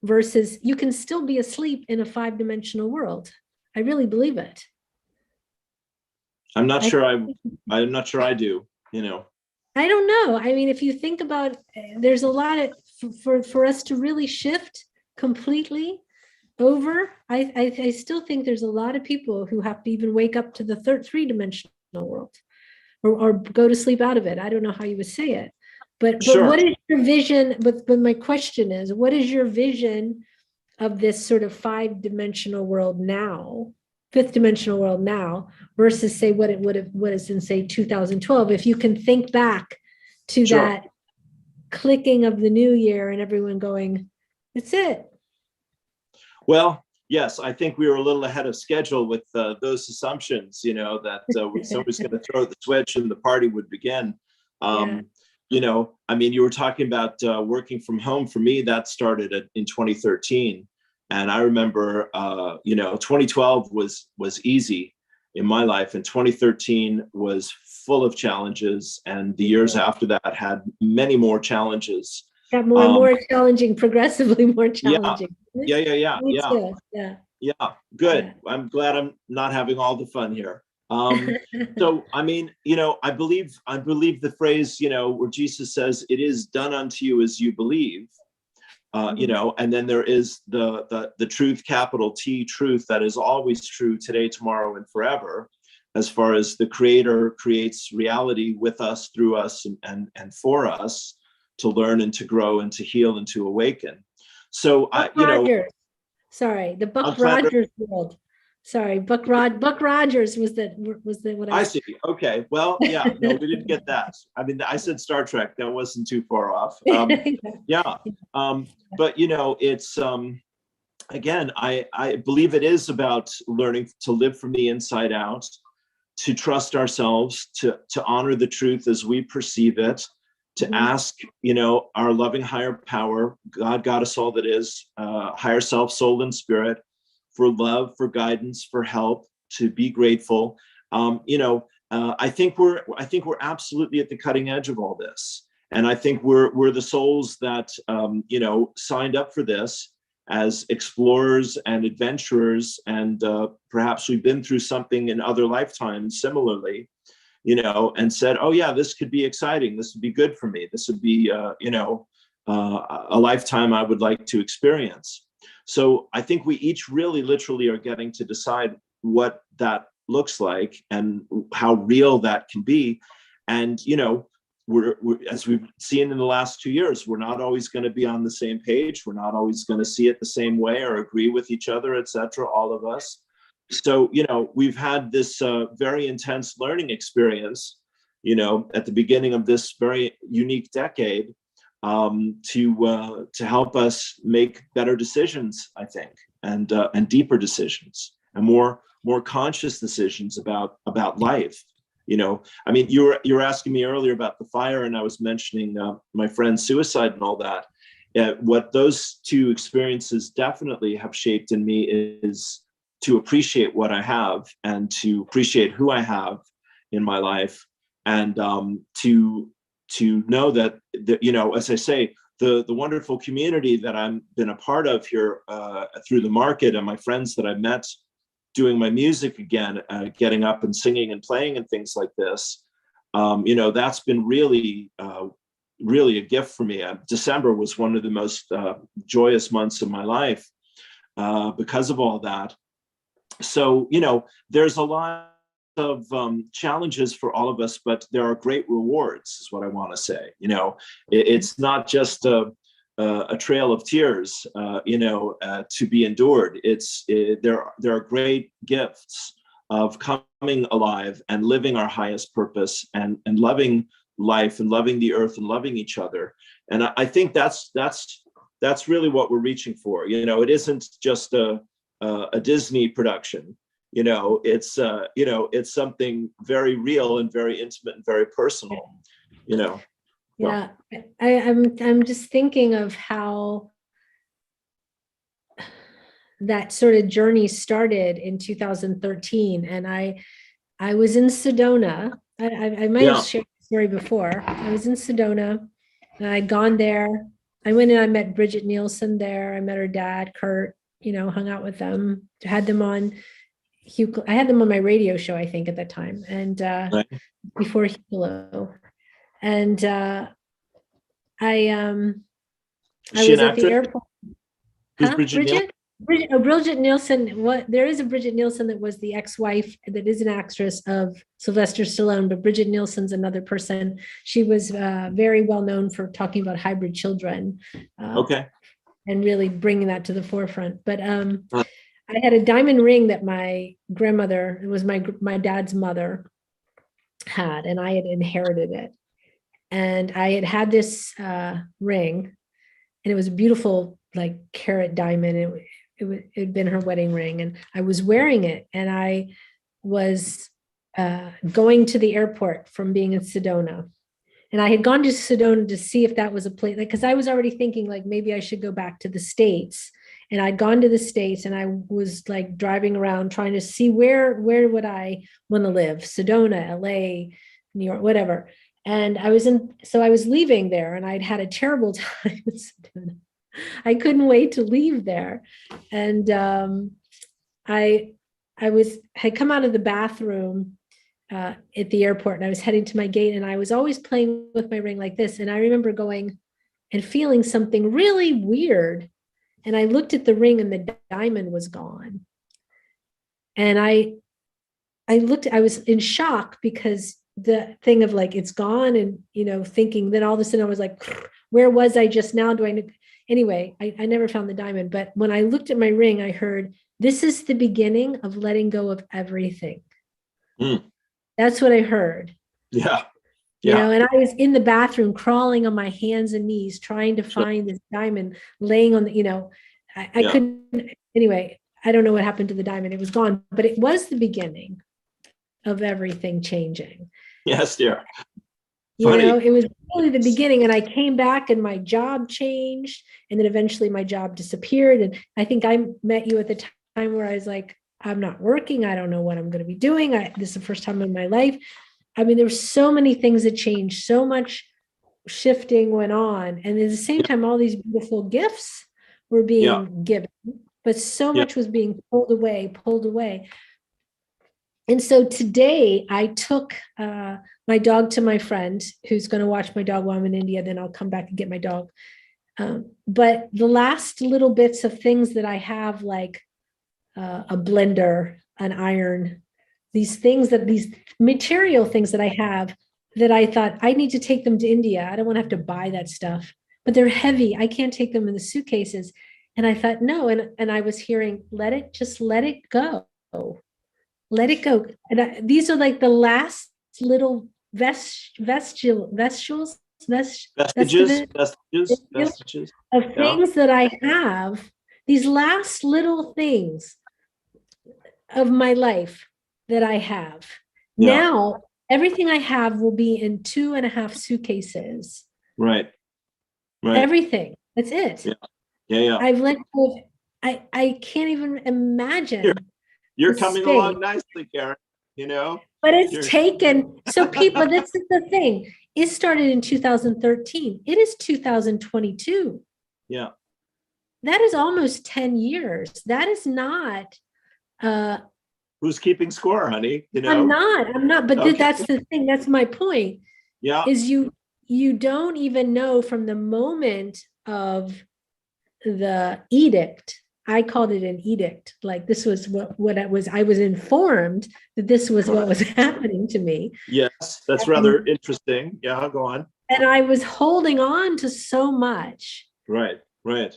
versus you can still be asleep in a 5-dimensional world. I really believe it. I'm not sure I do, I don't know. I mean, if you think about, there's a lot of, for us to really shift completely over, I still think there's a lot of people who have to even wake up to the 3-dimensional world, or go to sleep out of it. I don't know how you would say it, but Sure. what is your vision? But my question is, what is your vision of this sort of 5-dimensional world now, 5th-dimensional world now, versus say what it would have, what is in say 2012? If you can think back to Sure. that clicking of the new year and everyone going, it's it. Well, yes, I think we were a little ahead of schedule with those assumptions, that somebody's going to throw the switch and the party would begin. Yeah. You were talking about working from home. For me, that started in 2013. And I remember, 2012 was easy in my life, and 2013 was full of challenges. And the years after that had many more challenges. Got more and more challenging, progressively more challenging. Yeah. Me too. Yeah, good. Yeah. I'm glad I'm not having all the fun here. So, I believe the phrase, where Jesus says, "It is done unto you as you believe." And then there is the truth, capital T, truth that is always true today, tomorrow, and forever. As far as the Creator creates reality with us, through us, and for us to learn and to grow and to heal and to awaken. So Buck Rogers. Sorry, the Buck Rogers world. Sorry, Buck Rogers was what I see. Okay. Well, yeah, no, we didn't get that. I said Star Trek. That wasn't too far off. Yeah. But it's again, I believe it is about learning to live from the inside out, to trust ourselves, to honor the truth as we perceive it, to ask, our loving higher power, God, Goddess, all that is, higher self, soul, and spirit, for love, for guidance, for help, to be grateful. I think we're absolutely at the cutting edge of all this, and I think we're the souls that signed up for this as explorers and adventurers, and perhaps we've been through something in other lifetimes similarly, and said, oh yeah, this could be exciting. This would be good for me. This would be, a lifetime I would like to experience. So I think we each really literally are getting to decide what that looks like and how real that can be. And, we're as we've seen in the last 2 years, we're not always going to be on the same page. We're not always going to see it the same way or agree with each other, et cetera, all of us. So, we've had this very intense learning experience, at the beginning of this very unique decade, to help us make better decisions, I think, and deeper decisions, and more conscious decisions about life. You were asking me earlier about the fire, and I was mentioning my friend's suicide and all that. What those two experiences definitely have shaped in me is to appreciate what I have, and to appreciate who I have in my life, and to know that, as I say, the wonderful community that I've been a part of here through the market, and my friends that I met doing my music again, getting up and singing and playing and things like this, that's been really, really a gift for me. December was one of the most joyous months of my life because of all that. So, there's a lot of challenges for all of us, but there are great rewards, is what I want to say. It's not just a trail of tears, to be endured. There are great gifts of coming alive and living our highest purpose, and loving life, and loving the earth, and loving each other. And I think that's really what we're reaching for. It isn't just a Disney production. It's something very real and very intimate and very personal. Yeah, I'm just thinking of how that sort of journey started in 2013, and I was in Sedona. I might have shared the story before. I was in Sedona, and I'd gone there. I went and I met Bridget Nielsen there. I met her dad, Kurt. Hung out with them. Had them on Hucolo. I had them on my radio show, I think, at that time, and before Hucolo. And I was at the airport. Who's Huh? Bridget? Bridget Nielsen, there is a Bridget Nielsen that was the ex-wife that is an actress of Sylvester Stallone, but Bridget Nielsen's another person. She was very well known for talking about hybrid children. Okay. And really bringing that to the forefront. But Uh. I had a diamond ring that my grandmother, it was my dad's mother, had, and I had inherited it. And I had this ring, and it was a beautiful, like, carat diamond. It had been her wedding ring, and I was wearing it, and I was going to the airport from being in Sedona. And I had gone to Sedona to see if that was a place, like, because I was already thinking, like, maybe I should go back to the States. And I'd gone to the States, and I was like driving around trying to see where would I want to live? Sedona, LA, New York, whatever. And I was leaving there, and I'd had a terrible time in Sedona. I couldn't wait to leave there. And I had come out of the bathroom at the airport, and I was heading to my gate, and I was always playing with my ring like this. And I remember going and feeling something really weird. And I looked at the ring, and the diamond was gone. And I was in shock, because the thing of, like, it's gone, and, thinking, then all of a sudden I was like, where was I just now? Anyway, I never found the diamond. But when I looked at my ring, I heard, this is the beginning of letting go of everything. Mm. That's what I heard. Yeah. And I was in the bathroom crawling on my hands and knees, trying to find this diamond laying on the, I couldn't, anyway, I don't know what happened to the diamond. It was gone, but it was the beginning of everything changing. Yes, dear. It was really the beginning. And I came back, and my job changed, and then eventually my job disappeared. And I think I met you at the time where I was like, I'm not working. I don't know what I'm going to be doing. This is the first time in my life. I mean, there were so many things that changed, so much shifting went on. And at the same time, all these beautiful gifts were being given, but so much was being pulled away. And so today I took my dog to my friend, who's going to watch my dog while I'm in India. Then I'll come back and get my dog. But the last little bits of things that I have, like a blender, an iron, these material things that I have, that I thought, I need to take them to India. I don't want to have to buy that stuff, but they're heavy. I can't take them in the suitcases. And I thought, no. And I was hearing, let it go. Let it go. And these are like the last little vestiges of things that I have, these last little things of my life that I have. Now, everything I have will be in 2.5 suitcases. Right. Everything. That's it. Yeah. I've let go of, I can't even imagine. You're coming along nicely, Karen, But it's taken, so people, this is the thing. It started in 2013. It is 2022. Yeah. That is almost 10 years. That is not. Who's keeping score, honey? I'm not, but Okay. that's the thing. That's my point. Yeah. Is you don't even know from the moment of the edict. I called it an edict. Like, this was what it was. I was informed that this was what was happening to me. Yes, that's rather interesting. Yeah, go on. And I was holding on to so much. Right. And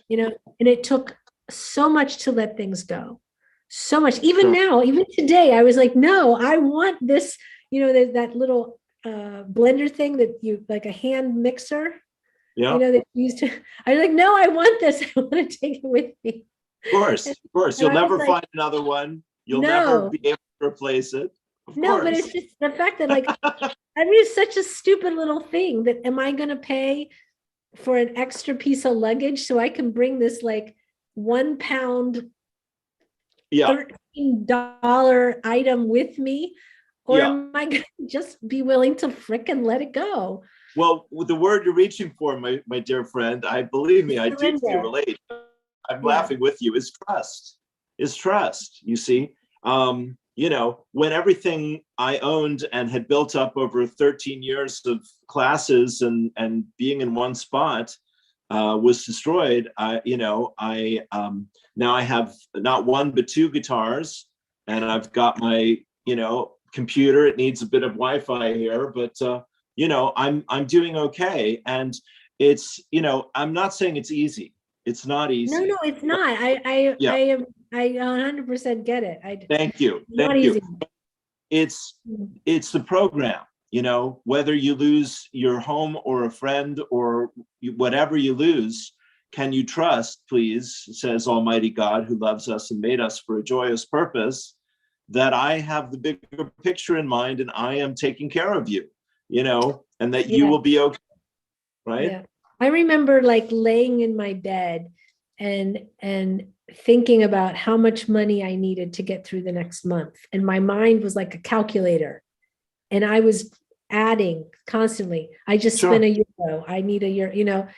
it took so much to let things go. So much. Even now, even today, I was like, no, I want this, that little blender thing that you, like a hand mixer, that you used to, I was like, no, I want this. I want to take it with me. Of course. You'll never find another one. You'll never be able to replace it. Of course. But it's just the fact that, like, I mean, it's such a stupid little thing that, am I going to pay for an extra piece of luggage so I can bring this, like, 1 pound, $13 item with me? Or am I going to just be willing to frickin' let it go? Well, the word you're reaching for, my dear friend, I deeply relate. I'm laughing with you, is trust. You see, when everything I owned and had built up over 13 years of classes and being in one spot, was destroyed, now I have not one but two guitars, and I've got my computer. It needs a bit of Wi-Fi here, but I'm doing okay. And it's I'm not saying it's easy. It's not easy. No, it's not. Yeah. I 100% get it. Thank you. Not Thank you. easy. It's the program, whether you lose your home or a friend or whatever you lose, can you trust, please, says Almighty God, who loves us and made us for a joyous purpose, that I have the bigger picture in mind and I am taking care of you, and that you will be okay. Right. Yeah. I remember like laying in my bed and thinking about how much money I needed to get through the next month. And my mind was like a calculator. And I was adding constantly. I just spent a euro. I need a euro,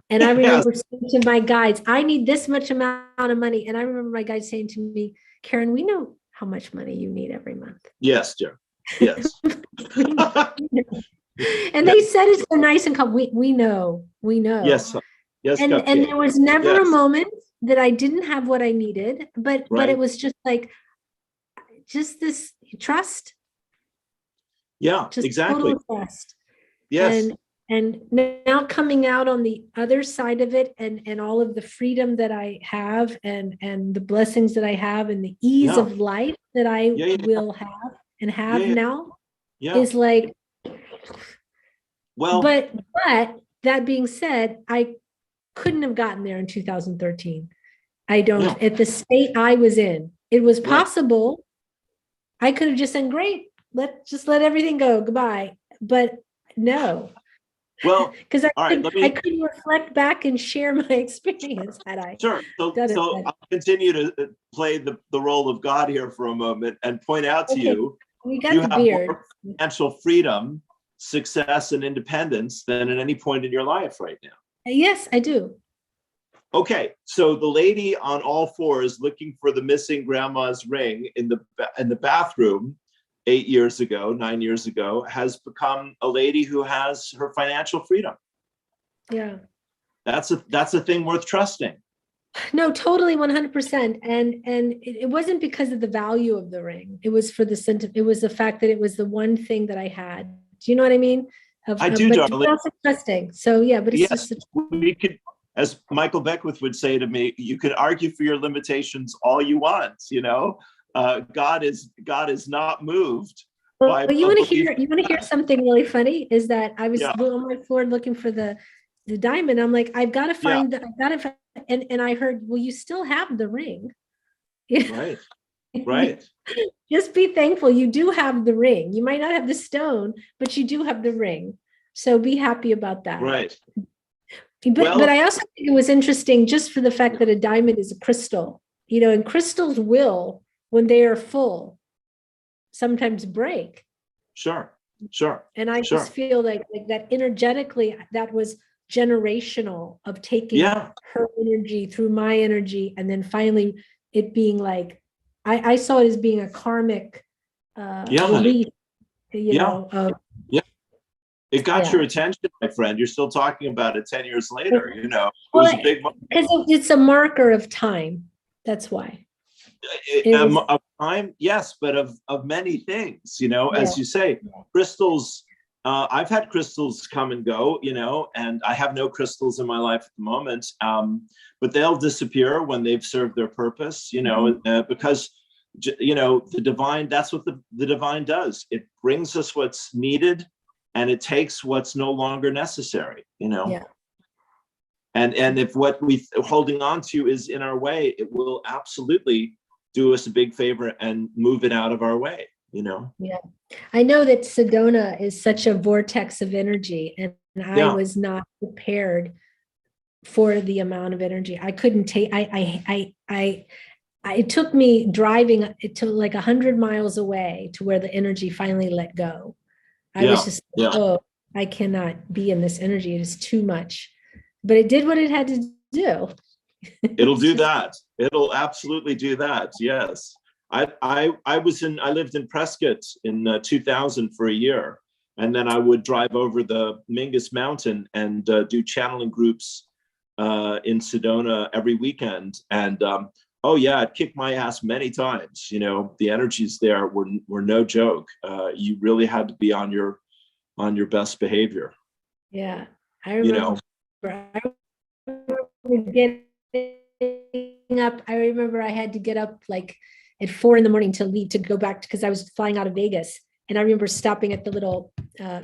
and I remember saying to my guides, I need this much amount of money. And I remember my guide saying to me, Karen, we know how much money you need every month. Yes, dear. Yes. And they said it so nice and calm. We know. Yes. Yes. And there was never a moment that I didn't have what I needed, but it was just like, just this trust. Yeah, just exactly. Total trust. Yes. And now coming out on the other side of it and all of the freedom that I have and the blessings that I have and the ease of life that I will have and have now is like, well, but that being said, I couldn't have gotten there in 2013. I don't, at the state I was in, it was possible. I could have just said, great, let's let everything go, goodbye. But no. Well, because I couldn't reflect back and share my experience had I. Sure. So I'll continue to play the role of God here for a moment and point out to you, we got you the have beard. more financial freedom, success, and independence than at any point in your life right now. Yes, I do. Okay, so the lady on all fours looking for the missing grandma's ring in the bathroom 9 years ago, has become a lady who has her financial freedom. Yeah. That's a thing worth trusting. No, totally 100%. And it wasn't because of the value of the ring. It was for it was the fact that it was the one thing that I had. Do you know what I mean? I do, darling. But also trusting. So yeah, but it's just we could, as Michael Beckwith would say to me, you could argue for your limitations all you want, God is not moved. Well, you want to hear something really funny? Is that I was on my floor looking for the diamond. I'm like, I've got to find and I heard, well, you still have the ring. Right. Just be thankful you do have the ring. You might not have the stone, but you do have the ring. So be happy about that. Right. But I also think it was interesting just for the fact that a diamond is a crystal, and crystals will, when they are full, sometimes break. Sure. And I just feel like that energetically, that was generational of taking her energy through my energy. And then finally it being like, I saw it as being a karmic release, It got your attention, my friend. You're still talking about it 10 years later, It was a big moment. Because it's a marker of time. That's why. Of time, yes, but of many things, as you say, crystals. I've had crystals come and go, and I have no crystals in my life at the moment, but they'll disappear when they've served their purpose, because, the divine, that's what the divine does. It brings us what's needed and it takes what's no longer necessary, And if what we're holding on to is in our way, it will absolutely do us a big favor and move it out of our way, Yeah. I know that Sedona is such a vortex of energy, and I was not prepared for the amount of energy. I couldn't take, it took me driving to like 100 miles away to where the energy finally let go. I was just, I cannot be in this energy. It is too much, but it did what it had to do. It'll do that. It'll absolutely do that. Yes. I lived in Prescott in 2000 for a year. And then I would drive over the Mingus Mountain and do channeling groups in Sedona every weekend. And oh yeah, it kicked my ass many times. You know, the energies there were no joke. You really had to be on your best behavior. Yeah, I You remember. know, I remember getting up. I remember I had to get up like at 4 a.m. to leave to go back because I was flying out of Vegas. And I remember stopping at the little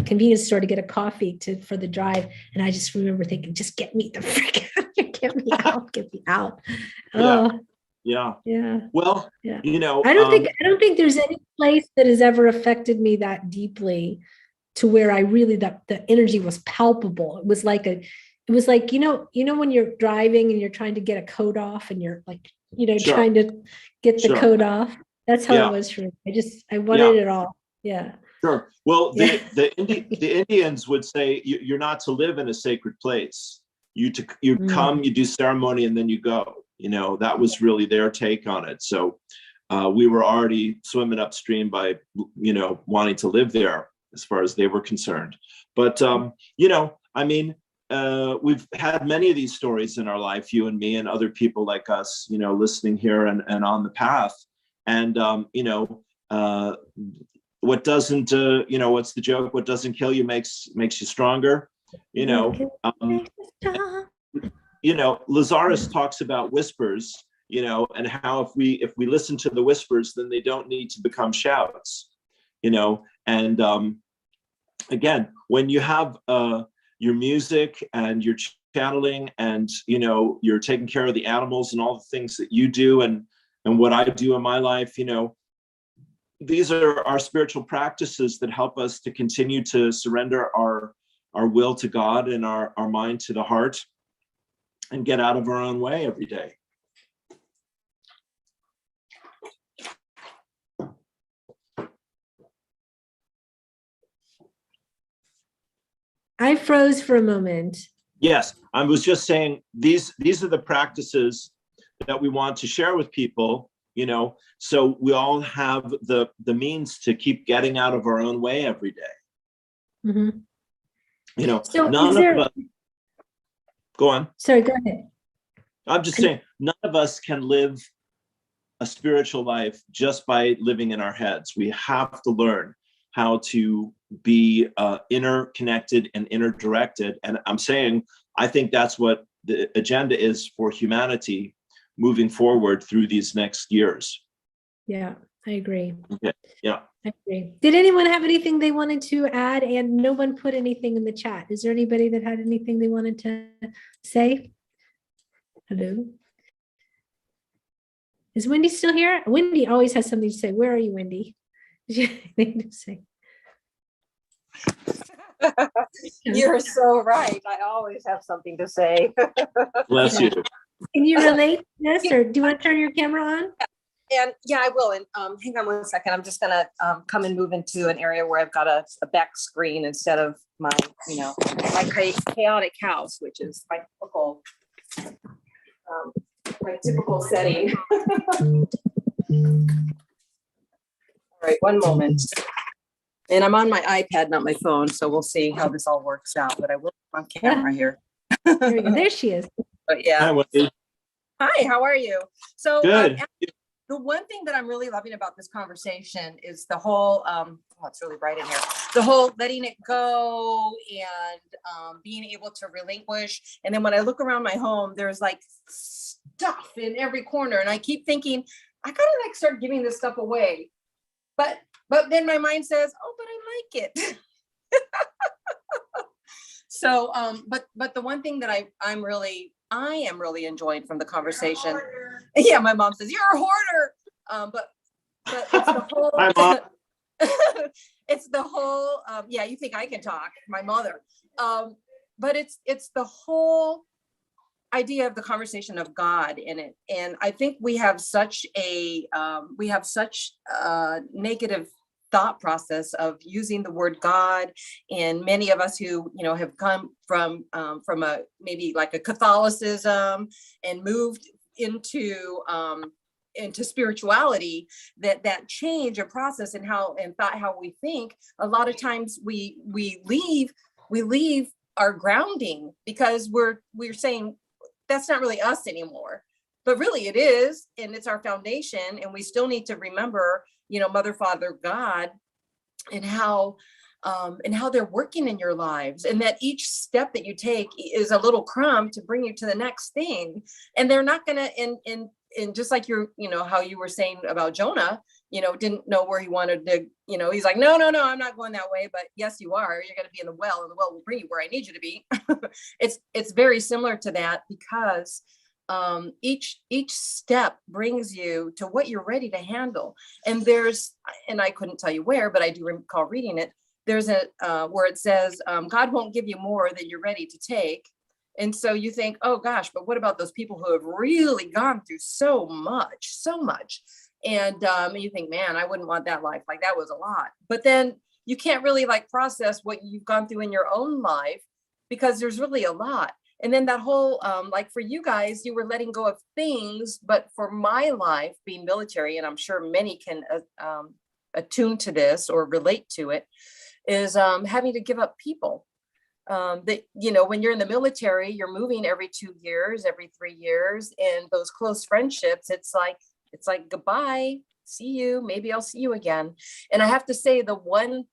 convenience store to get a coffee for the drive. And I just remember thinking, just get me the frick out here, get me out, get me out. Yeah. Oh, yeah. yeah. Well, Yeah. you know, I don't think there's any place that has ever affected me that deeply to where I really, that the energy was palpable. It was like, you know, when you're driving and you're trying to get a coat off and you're like, you know, Sure. trying to get the Sure. coat off. That's how Yeah. it was for me. I wanted it all. Yeah. Sure. Well, Yeah. the Indians would say you're not to live in a sacred place. You come, you do ceremony, and then you go. You know, that was really their take on it. So we were already swimming upstream by, you know, wanting to live there as far as they were concerned. But you know, I mean, we've had many of these stories in our life, you and me and other people like us, you know, listening here and on the path. And you know, what doesn't you know, what's the joke? What doesn't kill you makes you stronger. You know, you know, Lazarus talks about whispers, you know, and how if we listen to the whispers, then they don't need to become shouts, you know. And again, when you have your music and your channeling, and you know, you're taking care of the animals and all the things that you do, and what I do in my life, you know, these are our spiritual practices that help us to continue to surrender our will to God and our mind to the heart, and get out of our own way every day. I froze for a moment. Yes, I was just saying these are the practices that we want to share with people, you know, so we all have the means to keep getting out of our own way every day. Mm-hmm. You know, So none of us. Go on. Sorry, go ahead. I'm just saying, none of us can live a spiritual life just by living in our heads. We have to learn how to be inner connected and inner directed. And I'm saying, I think that's what the agenda is for humanity moving forward through these next years. Yeah, I agree. Okay. Yeah. I agree. Did anyone have anything they wanted to add? And no one put anything in the chat. Is there anybody that had anything they wanted to say? Hello? Is Wendy still here? Wendy always has something to say. Where are you, Wendy? Did you have anything to say? You're so right. I always have something to say. Bless you. Can you relate to this, or do you want to turn your camera on? And yeah, I will. And hang on one second. I'm just gonna come and move into an area where I've got a back screen instead of my, you know, my chaotic house, which is my typical setting. All right, one moment. And I'm on my iPad, not my phone, so we'll see how this all works out. But I will on camera here. There we go. There she is. But yeah. Hi, Wendy. Hi, how are you? So Good. the one thing that I'm really loving about this conversation is the whole, oh, it's really bright in here. The whole letting it go and being able to relinquish. And then when I look around my home, there's like stuff in every corner. And I keep thinking, I gotta like start giving this stuff away. But then my mind says, oh, but I like it. So, but the one thing that I am really enjoying from the conversation. Yeah, my mom says, you're a hoarder. But it's the whole, Hi, Mom. it's the whole, yeah, you think I can talk, my mother. But it's the whole idea of the conversation of God in it. And I think we have such a negative thought process of using the word God. And many of us who, you know, have come from a maybe like a Catholicism and moved into spirituality, that change and process and how we think, a lot of times we leave our grounding because we're saying that's not really us anymore. But really it is, and it's our foundation. And we still need to remember, Mother, Father, God, and how they're working in your lives, and that each step that you take is a little crumb to bring you to the next thing. And they're not gonna, and just like how you were saying about Jonah, didn't know where he wanted to, he's like, no, I'm not going that way. But yes, you are. You're going to be in the well, and the well will bring you where I need you to be. It's very similar to that, because each step brings you to what you're ready to handle. And I couldn't tell you where, but I do recall reading it. There's where it says, God won't give you more than you're ready to take. And so you think, oh gosh, but what about those people who have really gone through so much? And you think, man, I wouldn't want that life. Like, that was a lot. But then you can't really process what you've gone through in your own life, because there's really a lot. And then that whole, for you guys, you were letting go of things. But for my life, being military, and I'm sure many can attune to this or relate to it, is having to give up people. That, when you're in the military, you're moving every 2 years, every 3 years, and those close friendships, it's like goodbye, see you, maybe I'll see you again. And I have to say, the one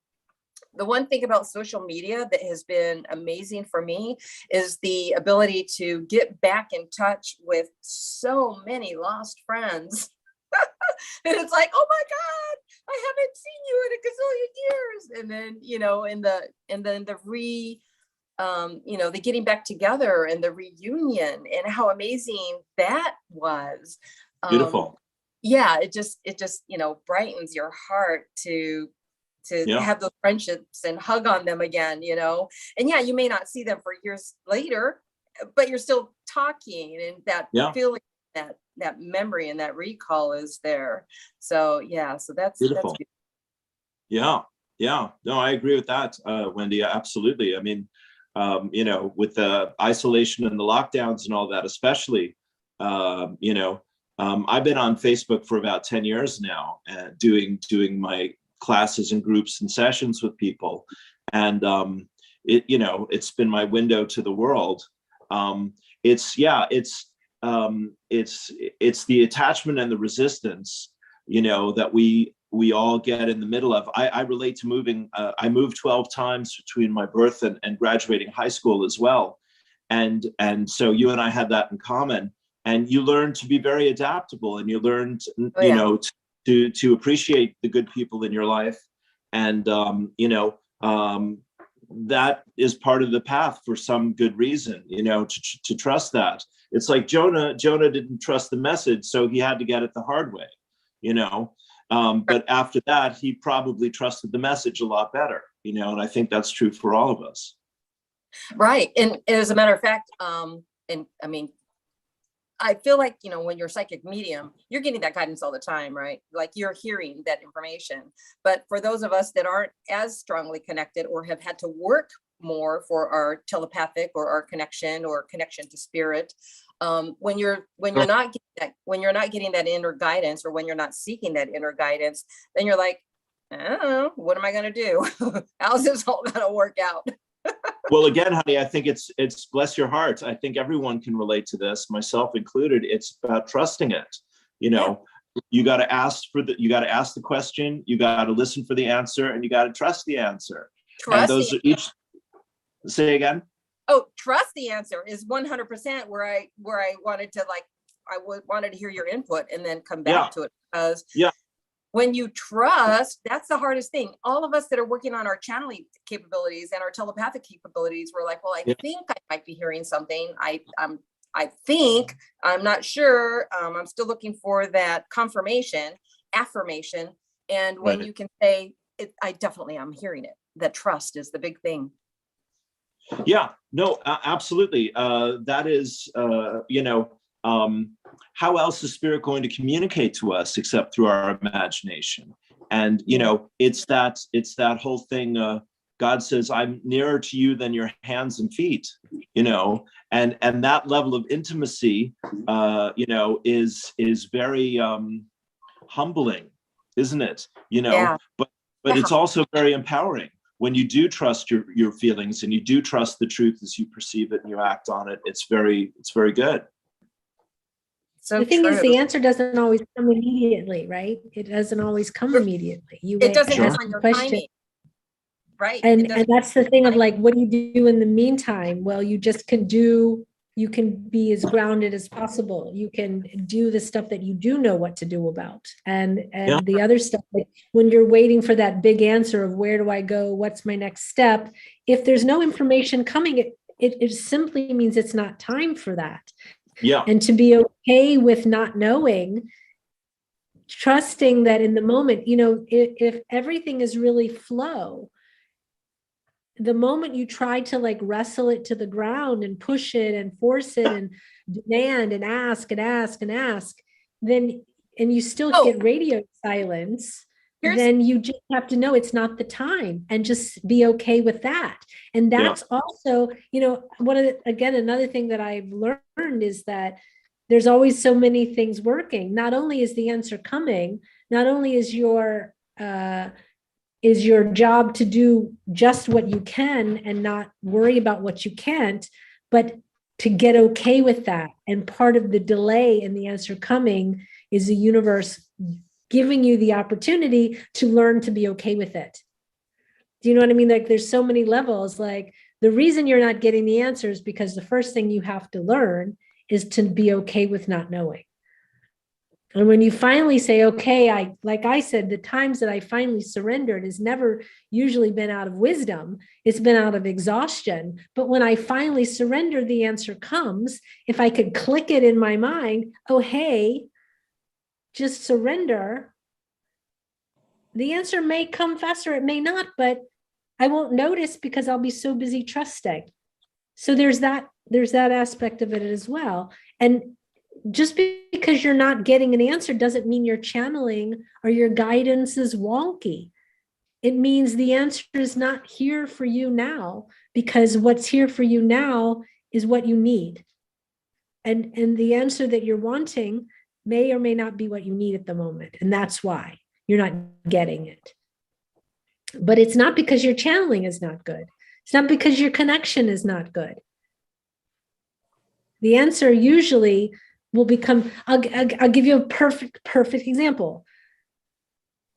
thing about social media that has been amazing for me is the ability to get back in touch with so many lost friends. And it's like, oh my God, I haven't seen you in a gazillion years. And then, the getting back together and the reunion, and how amazing that was. Beautiful. Yeah, it just brightens your heart to have those friendships and hug on them again, and yeah, you may not see them for years later, but you're still talking, and that feeling, that memory and that recall is there. So that's beautiful. Yeah. No, I agree with that, Wendy. Absolutely. I mean, with the isolation and the lockdowns and all that, especially, I've been on Facebook for about 10 years now, doing my classes and groups and sessions with people. And, it's been my window to the world. It's the attachment and the resistance, that we all get in the middle of. I relate to moving. I moved 12 times between my birth and graduating high school as well. And so you and I had that in common. And you learn to be very adaptable, and you learn, to appreciate the good people in your life. And, that is part of the path for some good reason, to trust that. It's like Jonah didn't trust the message, so he had to get it the hard way, but after that, he probably trusted the message a lot better, and I think that's true for all of us. Right. And as a matter of fact, and I mean, I feel like, when you're a psychic medium, you're getting that guidance all the time, right? Like, you're hearing that information. But for those of us that aren't as strongly connected, or have had to work more for our telepathic or our connection to spirit, when you're not getting that inner guidance, or when you're not seeking that inner guidance, then you're like, I don't know, what am I going to do? How's this all going to work out? Well, again, honey, I think it's bless your heart. I think everyone can relate to this, myself included. It's about trusting it. You got to ask the question, you got to listen for the answer, and you got to trust the answer. And those are each. Say again. Oh, trust the answer is 100% where I wanted to wanted to hear your input and then come back to it, because when you trust, that's the hardest thing. All of us that are working on our channeling capabilities and our telepathic capabilities, we're like, well, I think I might be hearing something. I think, I'm not sure. I'm still looking for that affirmation. And when you can say, I definitely am hearing it. That trust is the big thing. Yeah, no, absolutely. That is, how else is spirit going to communicate to us except through our imagination? And, it's that whole thing. God says, I'm nearer to you than your hands and feet, and that level of intimacy, is very humbling, isn't it? But it's also very empowering. when you do trust your feelings and you do trust the truth as you perceive it and you act on it, it's very good. So The thing is, true. the answer doesn't always come immediately, right? It doesn't always come immediately. You It may doesn't Sure. have ask on a your question, timing. Right. It and doesn't- that's the thing of like, what do you do in the meantime? Well, you can be as grounded as possible. You can do the stuff that you do know what to do about. And Yeah. the other stuff, like when you're waiting for that big answer of where do I go? What's my next step? If there's no information coming, it simply means it's not time for that. Yeah. And to be okay with not knowing, trusting that in the moment, if everything is really flow, the moment you try to like wrestle it to the ground and push it and force it and demand and ask and ask and ask, then, and you still get radio silence, then you just have to know it's not the time and just be okay with that. And that's also, another thing that I've learned is that there's always so many things working. Not only is the answer coming, not only is your job to do just what you can and not worry about what you can't, but to get okay with that. And part of the delay in the answer coming is the universe giving you the opportunity to learn to be okay with it. Do you know what I mean? Like there's so many levels. Like the reason you're not getting the answer is because the first thing you have to learn is to be okay with not knowing. And when you finally say, okay, like I said, the times that I finally surrendered has never usually been out of wisdom. It's been out of exhaustion. But when I finally surrender, the answer comes. If I could click it in my mind, oh, hey, just surrender. The answer may come faster. It may not, but I won't notice because I'll be so busy trusting. So there's that aspect of it as well. And just because you're not getting an answer doesn't mean your channeling or your guidance is wonky. It means the answer is not here for you now, because what's here for you now is what you need. And the answer that you're wanting may or may not be what you need at the moment. And that's why you're not getting it. But it's not because your channeling is not good. It's not because your connection is not good. The answer usually will become, I'll give you a perfect example.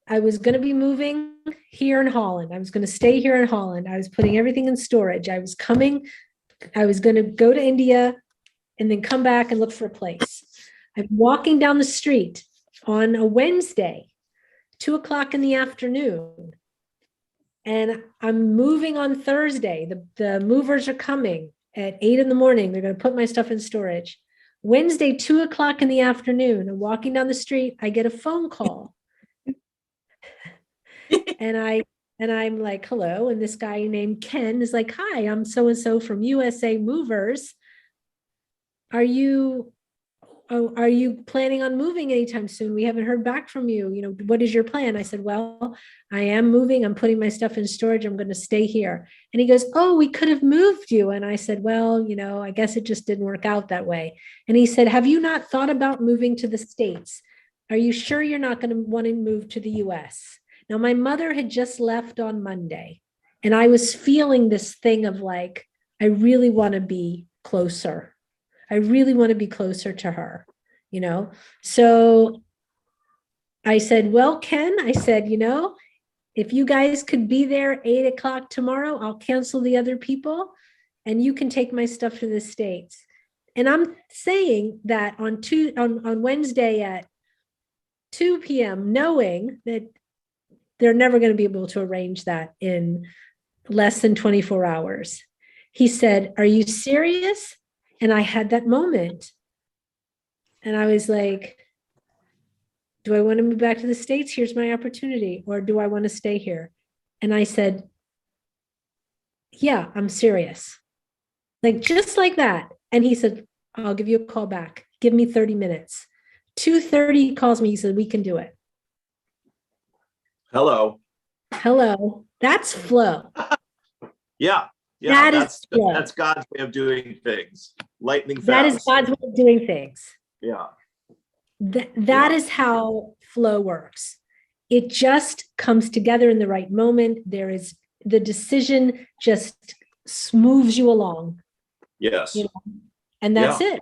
I was going to be moving here in Holland. I was going to stay here in Holland. I was putting everything in storage. I was going to go to India and then come back and look for a place. I'm walking down the street on a Wednesday, 2:00 in the afternoon. And I'm moving on Thursday. The movers are coming at 8 a.m. They're going to put my stuff in storage. Wednesday, 2:00 in the afternoon, I'm walking down the street. I get a phone call. and I'm like, hello. And this guy named Ken is like, hi, I'm so-and-so from USA Movers. Are you planning on moving anytime soon? We haven't heard back from you. What is your plan? I said, well, I am moving. I'm putting my stuff in storage. I'm going to stay here. And he goes, oh, we could have moved you. And I said, well, I guess it just didn't work out that way. And he said, have you not thought about moving to the States? Are you sure you're not going to want to move to the US? Now, my mother had just left on Monday, and I was feeling this thing of like, I really want to be closer. I really want to be closer to her, So I said, well, Ken, I said, if you guys could be there 8:00 tomorrow, I'll cancel the other people and you can take my stuff to the States. And I'm saying that on Wednesday at 2 p.m., knowing that they're never going to be able to arrange that in less than 24 hours. He said, are you serious? And I had that moment. And I was like, do I want to move back to the States? Here's my opportunity. Or do I want to stay here? And I said, yeah, I'm serious. Like, just like that. And he said, I'll give you a call back. Give me 30 minutes. 2:30 he calls me. He said, we can do it. Hello. That's flow. Yeah. That's God's way of doing things. Lightning fast. That is God's way of doing things. Yeah. That is how flow works. It just comes together in the right moment. There is the decision just moves you along, Yes. you know, and that's it.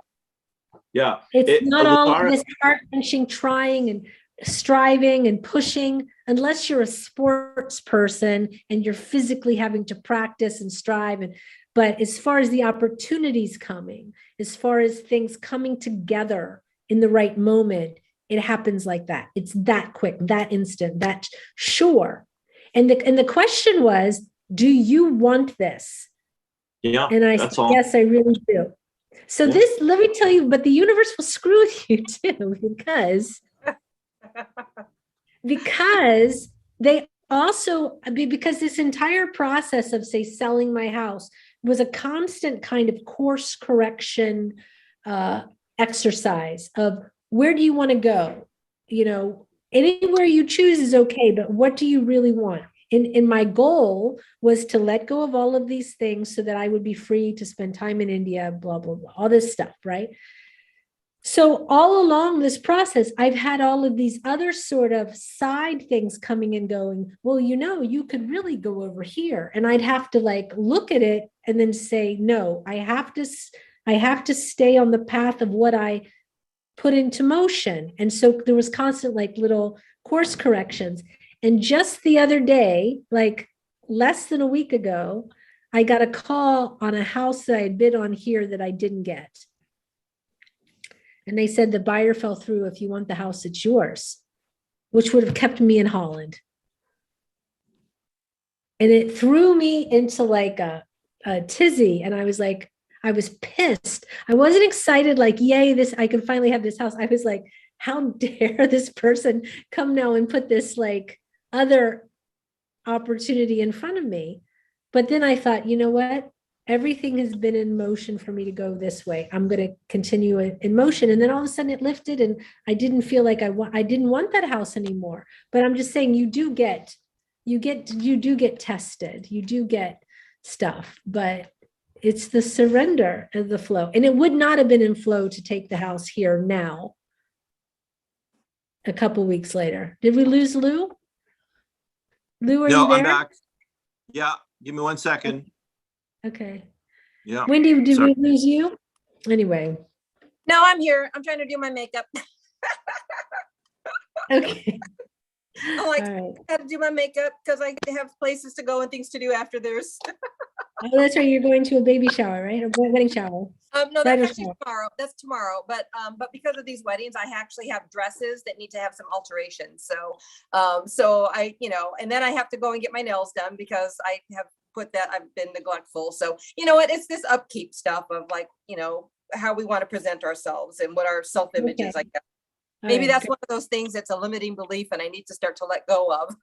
Yeah. It's not all Laura- this heart-wrenching trying and striving and pushing, unless you're a sports person and you're physically having to practice and strive. But as far as the opportunities coming, as far as things coming together in the right moment, it happens like that. It's that quick, that instant, that sure. And the question was, do you want this? Yeah. And I that's said, all. yes, I really do. So Yeah. this, let me tell you, but the universe will screw with you too, because they also, because this entire process of, say, selling my house was a constant kind of course correction exercise of, where do you want to go? You know, anywhere you choose is okay, but what do you really want? And my goal was to let go of all of these things so that I would be free to spend time in India, blah, blah, blah, all this stuff, right? So all along this process, I've had all of these other sort of side things coming and going, well, you know, you could really go over here. And I'd have to like look at it and then say, no, I have to stay on the path of what I put into motion. And so there was constant like little course corrections. And just the other day, like less than a week ago, I got a call on a house that I had bid on here that I didn't get. And they said the buyer fell through. If you want the house, it's yours, which would have kept me in Holland. And it threw me into like a tizzy. And I was like, I was pissed. I wasn't excited, like, yay, this, I can finally have this house. I was like, how dare this person come now and put this like other opportunity in front of me. But then I thought, you know what? Everything has been in motion for me to go this way. I'm going to continue it in motion. And then all of a sudden it lifted and I didn't feel like I didn't want that house anymore. But I'm just saying, you do get tested, you do get stuff, but it's the surrender of the flow. And it would not have been in flow to take the house here now. A couple weeks later. Did we lose Lou? Lou, are you there? I'm back. Yeah, give me 1 second. Okay. Yeah. Wendy, did Sorry. we lose you? Anyway. No, I'm here. I'm trying to do my makeup. Okay. I'm like, All right. I had to do my makeup because I have places to go and things to do after this. Oh, that's right. You're going to a baby shower, right? Or wedding shower. No, Bridal that's actually shower. tomorrow. That's tomorrow. But because of these weddings, I actually have dresses that need to have some alterations. So I, and then I have to go and get my nails done because I have I've been neglectful. So you know what? It's this upkeep stuff of like, how we want to present ourselves and what our self-image is. I guess. Maybe that's one of those things that's a limiting belief and I need to start to let go of.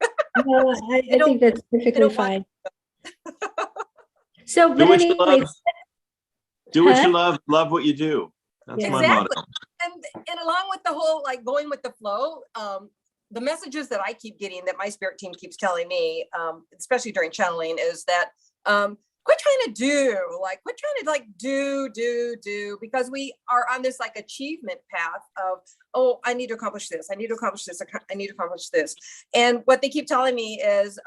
No, I think that's perfectly fine. So, but anyway. Do what you love, love what you do. That's my motto. And along with the whole, like going with the flow, the messages that I keep getting that my spirit team keeps telling me, especially during channeling, is that quit trying to do, because we are on this like achievement path of, oh, I need to accomplish this. I need to accomplish this. I need to accomplish this. And what they keep telling me is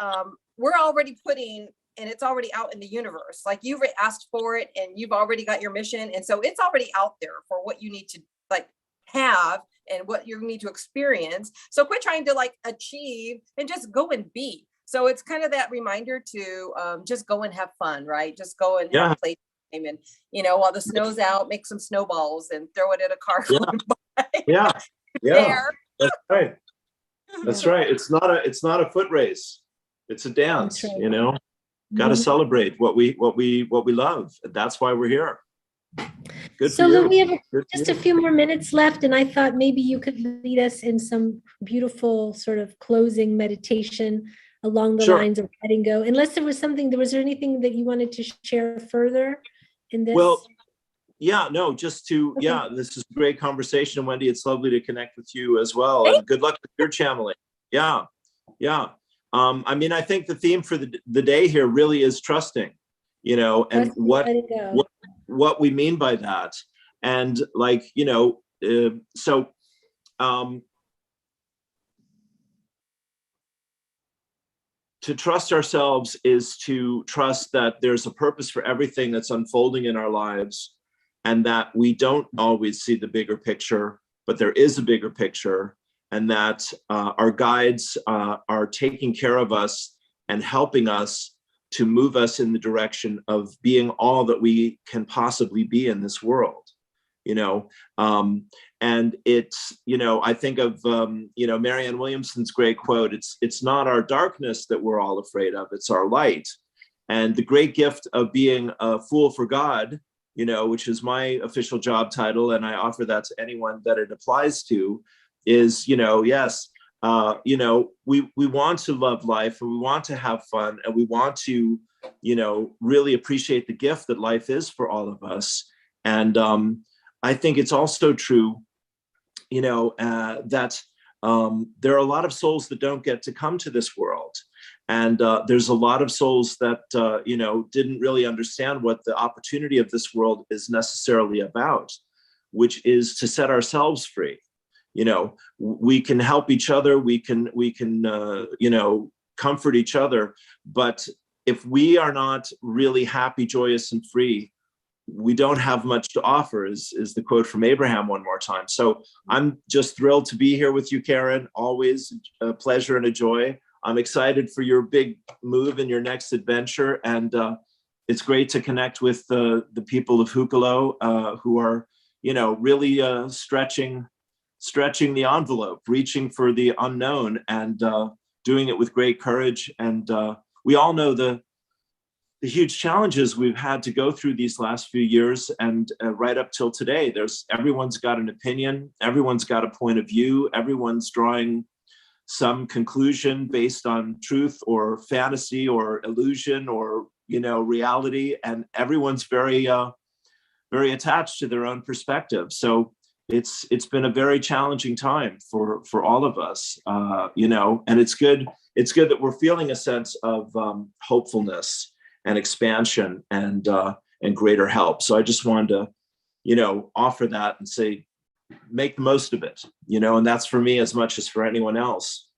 we're already putting, and it's already out in the universe. Like you've asked for it and you've already got your mission. And so it's already out there for what you need to like have and what you need to experience. So quit trying to like achieve and just go and be. So it's kind of that reminder to just go and have fun, right? Just go and have play time and, while the snow's out, make some snowballs and throw it at a car. Yeah. That's right. That's right. It's not a foot race. It's a dance, right. Got to celebrate what we love. That's why we're here. Good so for you. We have just a few more minutes left, and I thought maybe you could lead us in some beautiful sort of closing meditation along the lines of letting go. Unless there was there anything that you wanted to share further in this? Well, yeah, no, just to, this is a great conversation, Wendy. It's lovely to connect with you as well. And good luck with your channeling. Yeah. I mean, I think the theme for the day here really is trusting, and what we mean by that. And like, to trust ourselves is to trust that there's a purpose for everything that's unfolding in our lives, and that we don't always see the bigger picture, but there is a bigger picture, and that our guides are taking care of us and helping us to move us in the direction of being all that we can possibly be in this world. And it's, I think of, Marianne Williamson's great quote, it's not our darkness that we're all afraid of, it's our light. And the great gift of being a fool for God, which is my official job title, and I offer that to anyone that it applies to, is, yes, we want to love life, and we want to have fun, and we want to, really appreciate the gift that life is for all of us. And I think it's also true, that there are a lot of souls that don't get to come to this world. And there's a lot of souls that, didn't really understand what the opportunity of this world is necessarily about, which is to set ourselves free. We can help each other, we can comfort each other. But if we are not really happy, joyous, and free, we don't have much to offer, is the quote from Abraham one more time. So I'm just thrilled to be here with you, Karen. Always a pleasure and a joy. I'm excited for your big move and your next adventure. And it's great to connect with the people of Hucolo who are, really stretching the envelope, reaching for the unknown, and doing it with great courage. And we all know the huge challenges we've had to go through these last few years, and right up till today. Everyone's got an opinion, everyone's got a point of view, everyone's drawing some conclusion based on truth or fantasy or illusion or reality, and everyone's very very attached to their own perspective. So it's been a very challenging time for all of us, and it's good that we're feeling a sense of hopefulness and expansion and greater help. So I just wanted to offer that and say, make the most of it, and that's for me as much as for anyone else.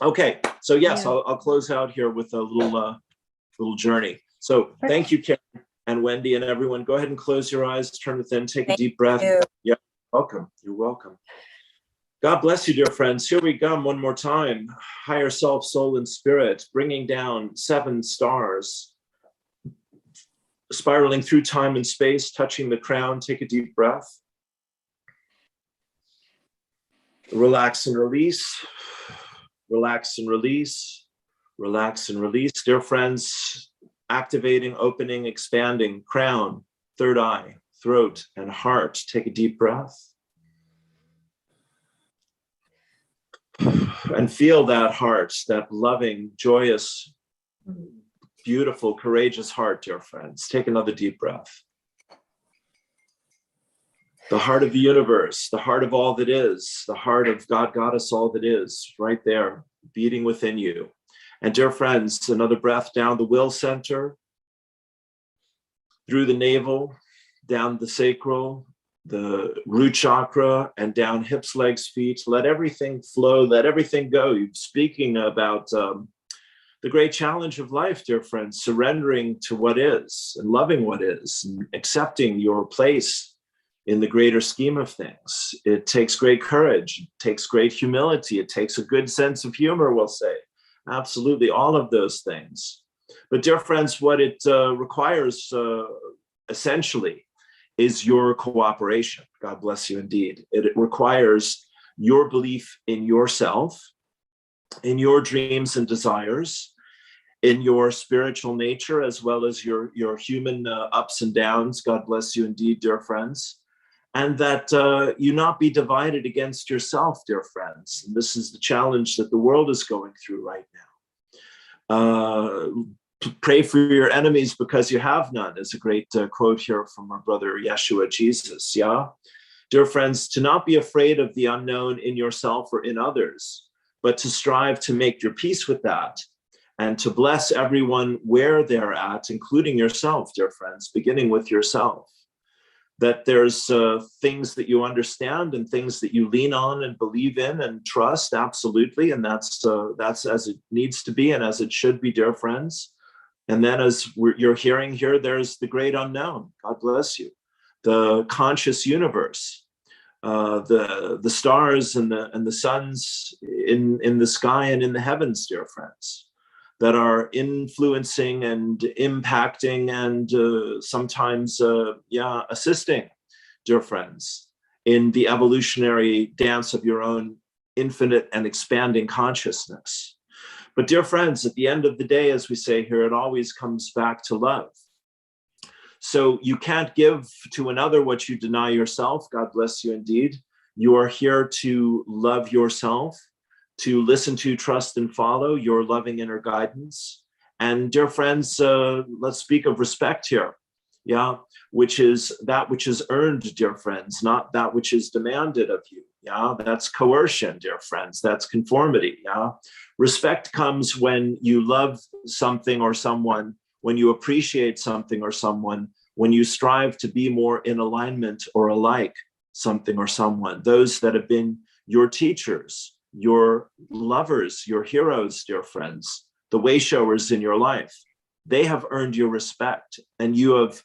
Okay, so yes, yeah. I'll close out here with a little journey. So thank you, Karen and Wendy and everyone. Go ahead and close your eyes, turn within, take a deep breath. Yeah, welcome. You're welcome. God bless you, dear friends. Here we come one more time. Higher self, soul, and spirit, bringing down 7 stars, spiraling through time and space, touching the crown. Take a deep breath. Relax and release. Relax and release. Relax and release. Dear friends, activating, opening, expanding, crown, third eye, throat, and heart. Take a deep breath. And feel that heart, that loving, joyous, beautiful, courageous heart, dear friends. Take another deep breath. The heart of the universe, the heart of all that is, the heart of God, Goddess, all that is, right there, beating within you. And dear friends, another breath down the will center, through the navel, down the sacral, the root chakra, and down hips, legs, feet. Let everything flow, let everything go. You're speaking about the great challenge of life, dear friends, surrendering to what is and loving what is and accepting your place in the greater scheme of things. It takes great courage, it takes great humility, it takes a good sense of humor, we'll say. Absolutely, all of those things. But dear friends, what it requires essentially is your cooperation. God bless you indeed. It requires your belief in yourself, in your dreams and desires, in your spiritual nature, as well as your human ups and downs. God bless you indeed, dear friends. And that you not be divided against yourself, dear friends. And this is the challenge that the world is going through right now. Pray for your enemies because you have none is a great quote here from our brother Yeshua, Jesus. Yeah, dear friends, to not be afraid of the unknown in yourself or in others, but to strive to make your peace with that and to bless everyone where they're at, including yourself, dear friends, beginning with yourself. that there's things that you understand and things that you lean on and believe in and trust, absolutely. And that's as it needs to be and as it should be, dear friends. And then you're hearing here, there's the great unknown. God bless you. The conscious universe, the stars and the suns in the sky and in the heavens, dear friends, that are influencing and impacting and sometimes, assisting, dear friends, in the evolutionary dance of your own infinite and expanding consciousness. But dear friends, at the end of the day, as we say here, it always comes back to love. So you can't give to another what you deny yourself. God bless you indeed. You are here to love yourself, to listen to, trust, and follow your loving inner guidance. And dear friends, let's speak of respect here, which is that which is earned, dear friends, not that which is demanded of you. That's coercion, dear friends. That's conformity. Respect comes when you love something or someone, when you appreciate something or someone, when you strive to be more in alignment or alike something or someone. Those that have been your teachers, your lovers, your heroes, dear friends, the way showers in your life, they have earned your respect, and you have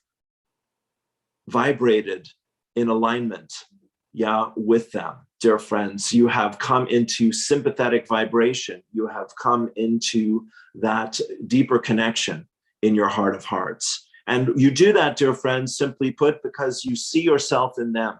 vibrated in alignment, with them, dear friends. You have come into sympathetic vibration. You have come into that deeper connection in your heart of hearts. And you do that, dear friends, simply put, because you see yourself in them.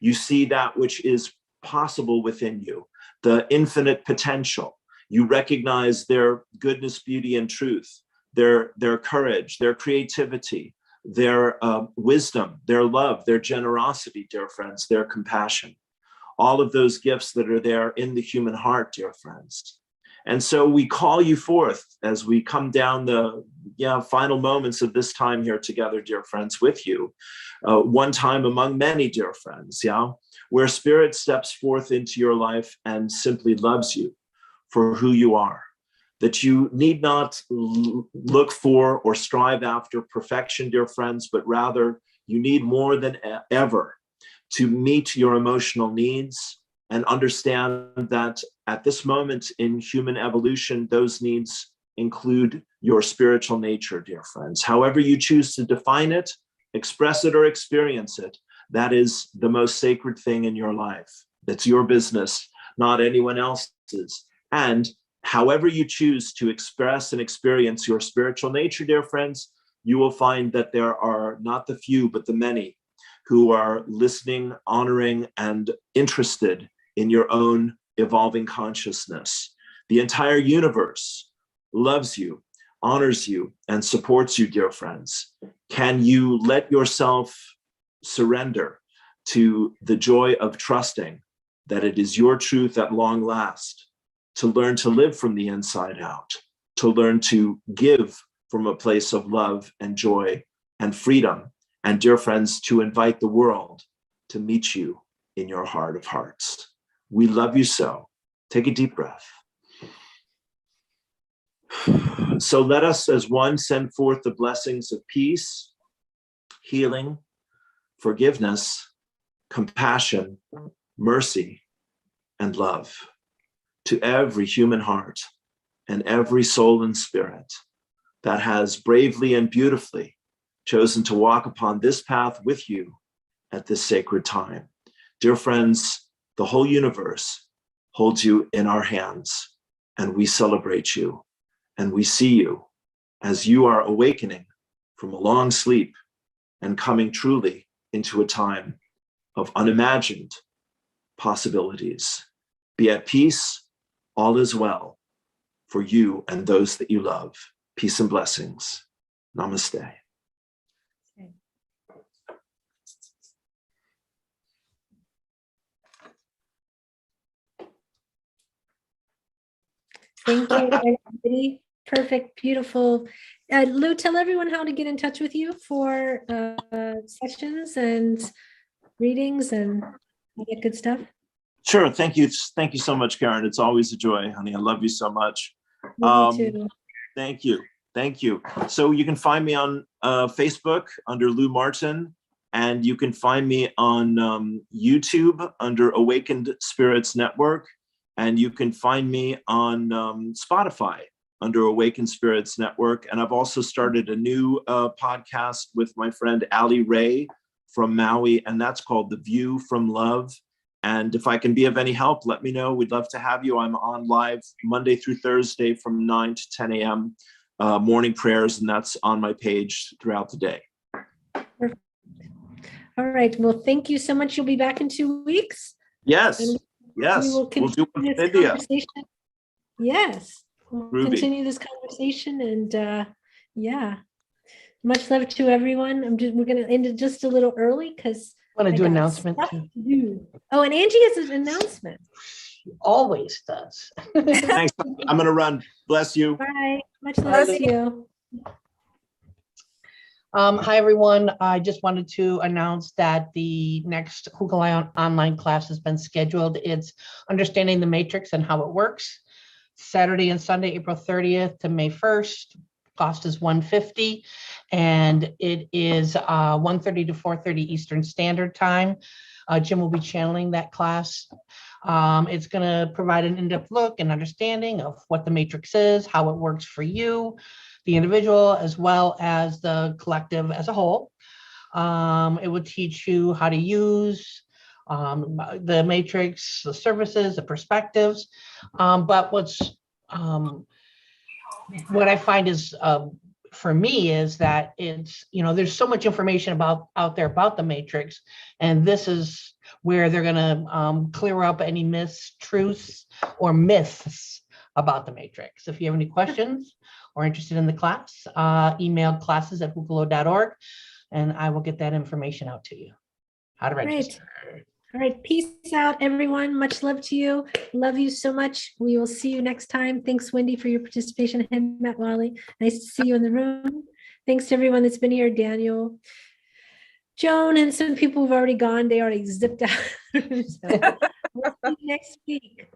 You see that which is possible within you, the infinite potential. You recognize their goodness, beauty, and truth, their courage, their creativity, their wisdom, their love, their generosity, dear friends, their compassion. All of those gifts that are there in the human heart, dear friends. And so we call you forth as we come down the final moments of this time here together, dear friends, with you. One time among many, dear friends, where Spirit steps forth into your life and simply loves you for who you are. That you need not look for or strive after perfection, dear friends, but rather you need more than ever to meet your emotional needs and understand that at this moment in human evolution, those needs include your spiritual nature, dear friends. However you choose to define it, express it, or experience it, that is the most sacred thing in your life. That's your business, not anyone else's. And however you choose to express and experience your spiritual nature, dear friends, you will find that there are not the few, but the many who are listening, honoring, and interested in your own evolving consciousness. The entire universe loves you, honors you, and supports you, dear friends. Can you let yourself surrender to the joy of trusting that it is your truth at long last, to learn to live from the inside out, to learn to give from a place of love and joy and freedom, and dear friends, to invite the world to meet you in your heart of hearts. We love you so. Take a deep breath. So let us as one send forth the blessings of peace, healing, forgiveness, compassion, mercy, and love to every human heart and every soul and spirit that has bravely and beautifully chosen to walk upon this path with you at this sacred time. Dear friends, the whole universe holds you in our hands, and we celebrate you, and we see you as you are awakening from a long sleep and coming truly into a time of unimagined possibilities. Be at peace. All is well for you and those that you love. Peace and blessings. Namaste. Thank you, everybody. Perfect, beautiful. Lou, tell everyone how to get in touch with you for sessions and readings and all that good stuff. Sure. Thank you. Thank you so much, Karen. It's always a joy, honey. I love you so much. Love you too. Thank you. Thank you. So you can find me on Facebook under Lou Martin, And you can find me on YouTube under Awakened Spirits Network. And you can find me on Spotify under Awakened Spirits Network. And I've also started a new podcast with my friend Ali Ray from Maui, and that's called The View from Love. And if I can be of any help, let me know. We'd love to have you. I'm on live Monday through Thursday from 9 to 10 a.m. Morning prayers, and that's on my page throughout the day. Perfect. All right. Well, thank you so much. You'll be back in 2 weeks. Yes. And Yes. we will We'll do it continue in this India. conversation. Yes. We'll Ruby. continue this conversation, and yeah. Much love to everyone. We're going to end it just a little early because Want to I do got announcement stuff too? to do. Oh, and Angie has an announcement. Always does. Thanks. I'm going to run. Bless you. Bye. Much love to you. Hi, everyone. I just wanted to announce that the next Hucolo online class has been scheduled. It's Understanding the Matrix and How It Works. Saturday and Sunday, April 30th to May 1st. Cost is $150, and it is 1:30 to 4:30 Eastern Standard Time. Jim will be channeling that class. It's going to provide an in-depth look and understanding of what the matrix is, how it works for you, the individual, as well as the collective as a whole. It will teach you how to use the matrix, the services, the perspectives. But what I find is, for me, is that it's, there's so much information out there about the matrix, and this is where they're going to clear up any mistruths or myths about the matrix. If you have any questions or interested in the class, email classes@hucolo.org, and I will get that information out to you. How to register. Great. All right. Peace out, everyone. Much love to you. Love you so much. We will see you next time. Thanks, Wendy, for your participation. And Matt Wally. Nice to see you in the room. Thanks to everyone that's been here. Daniel, Joan, and some people who've already gone. They already zipped out. So, we'll see you next week.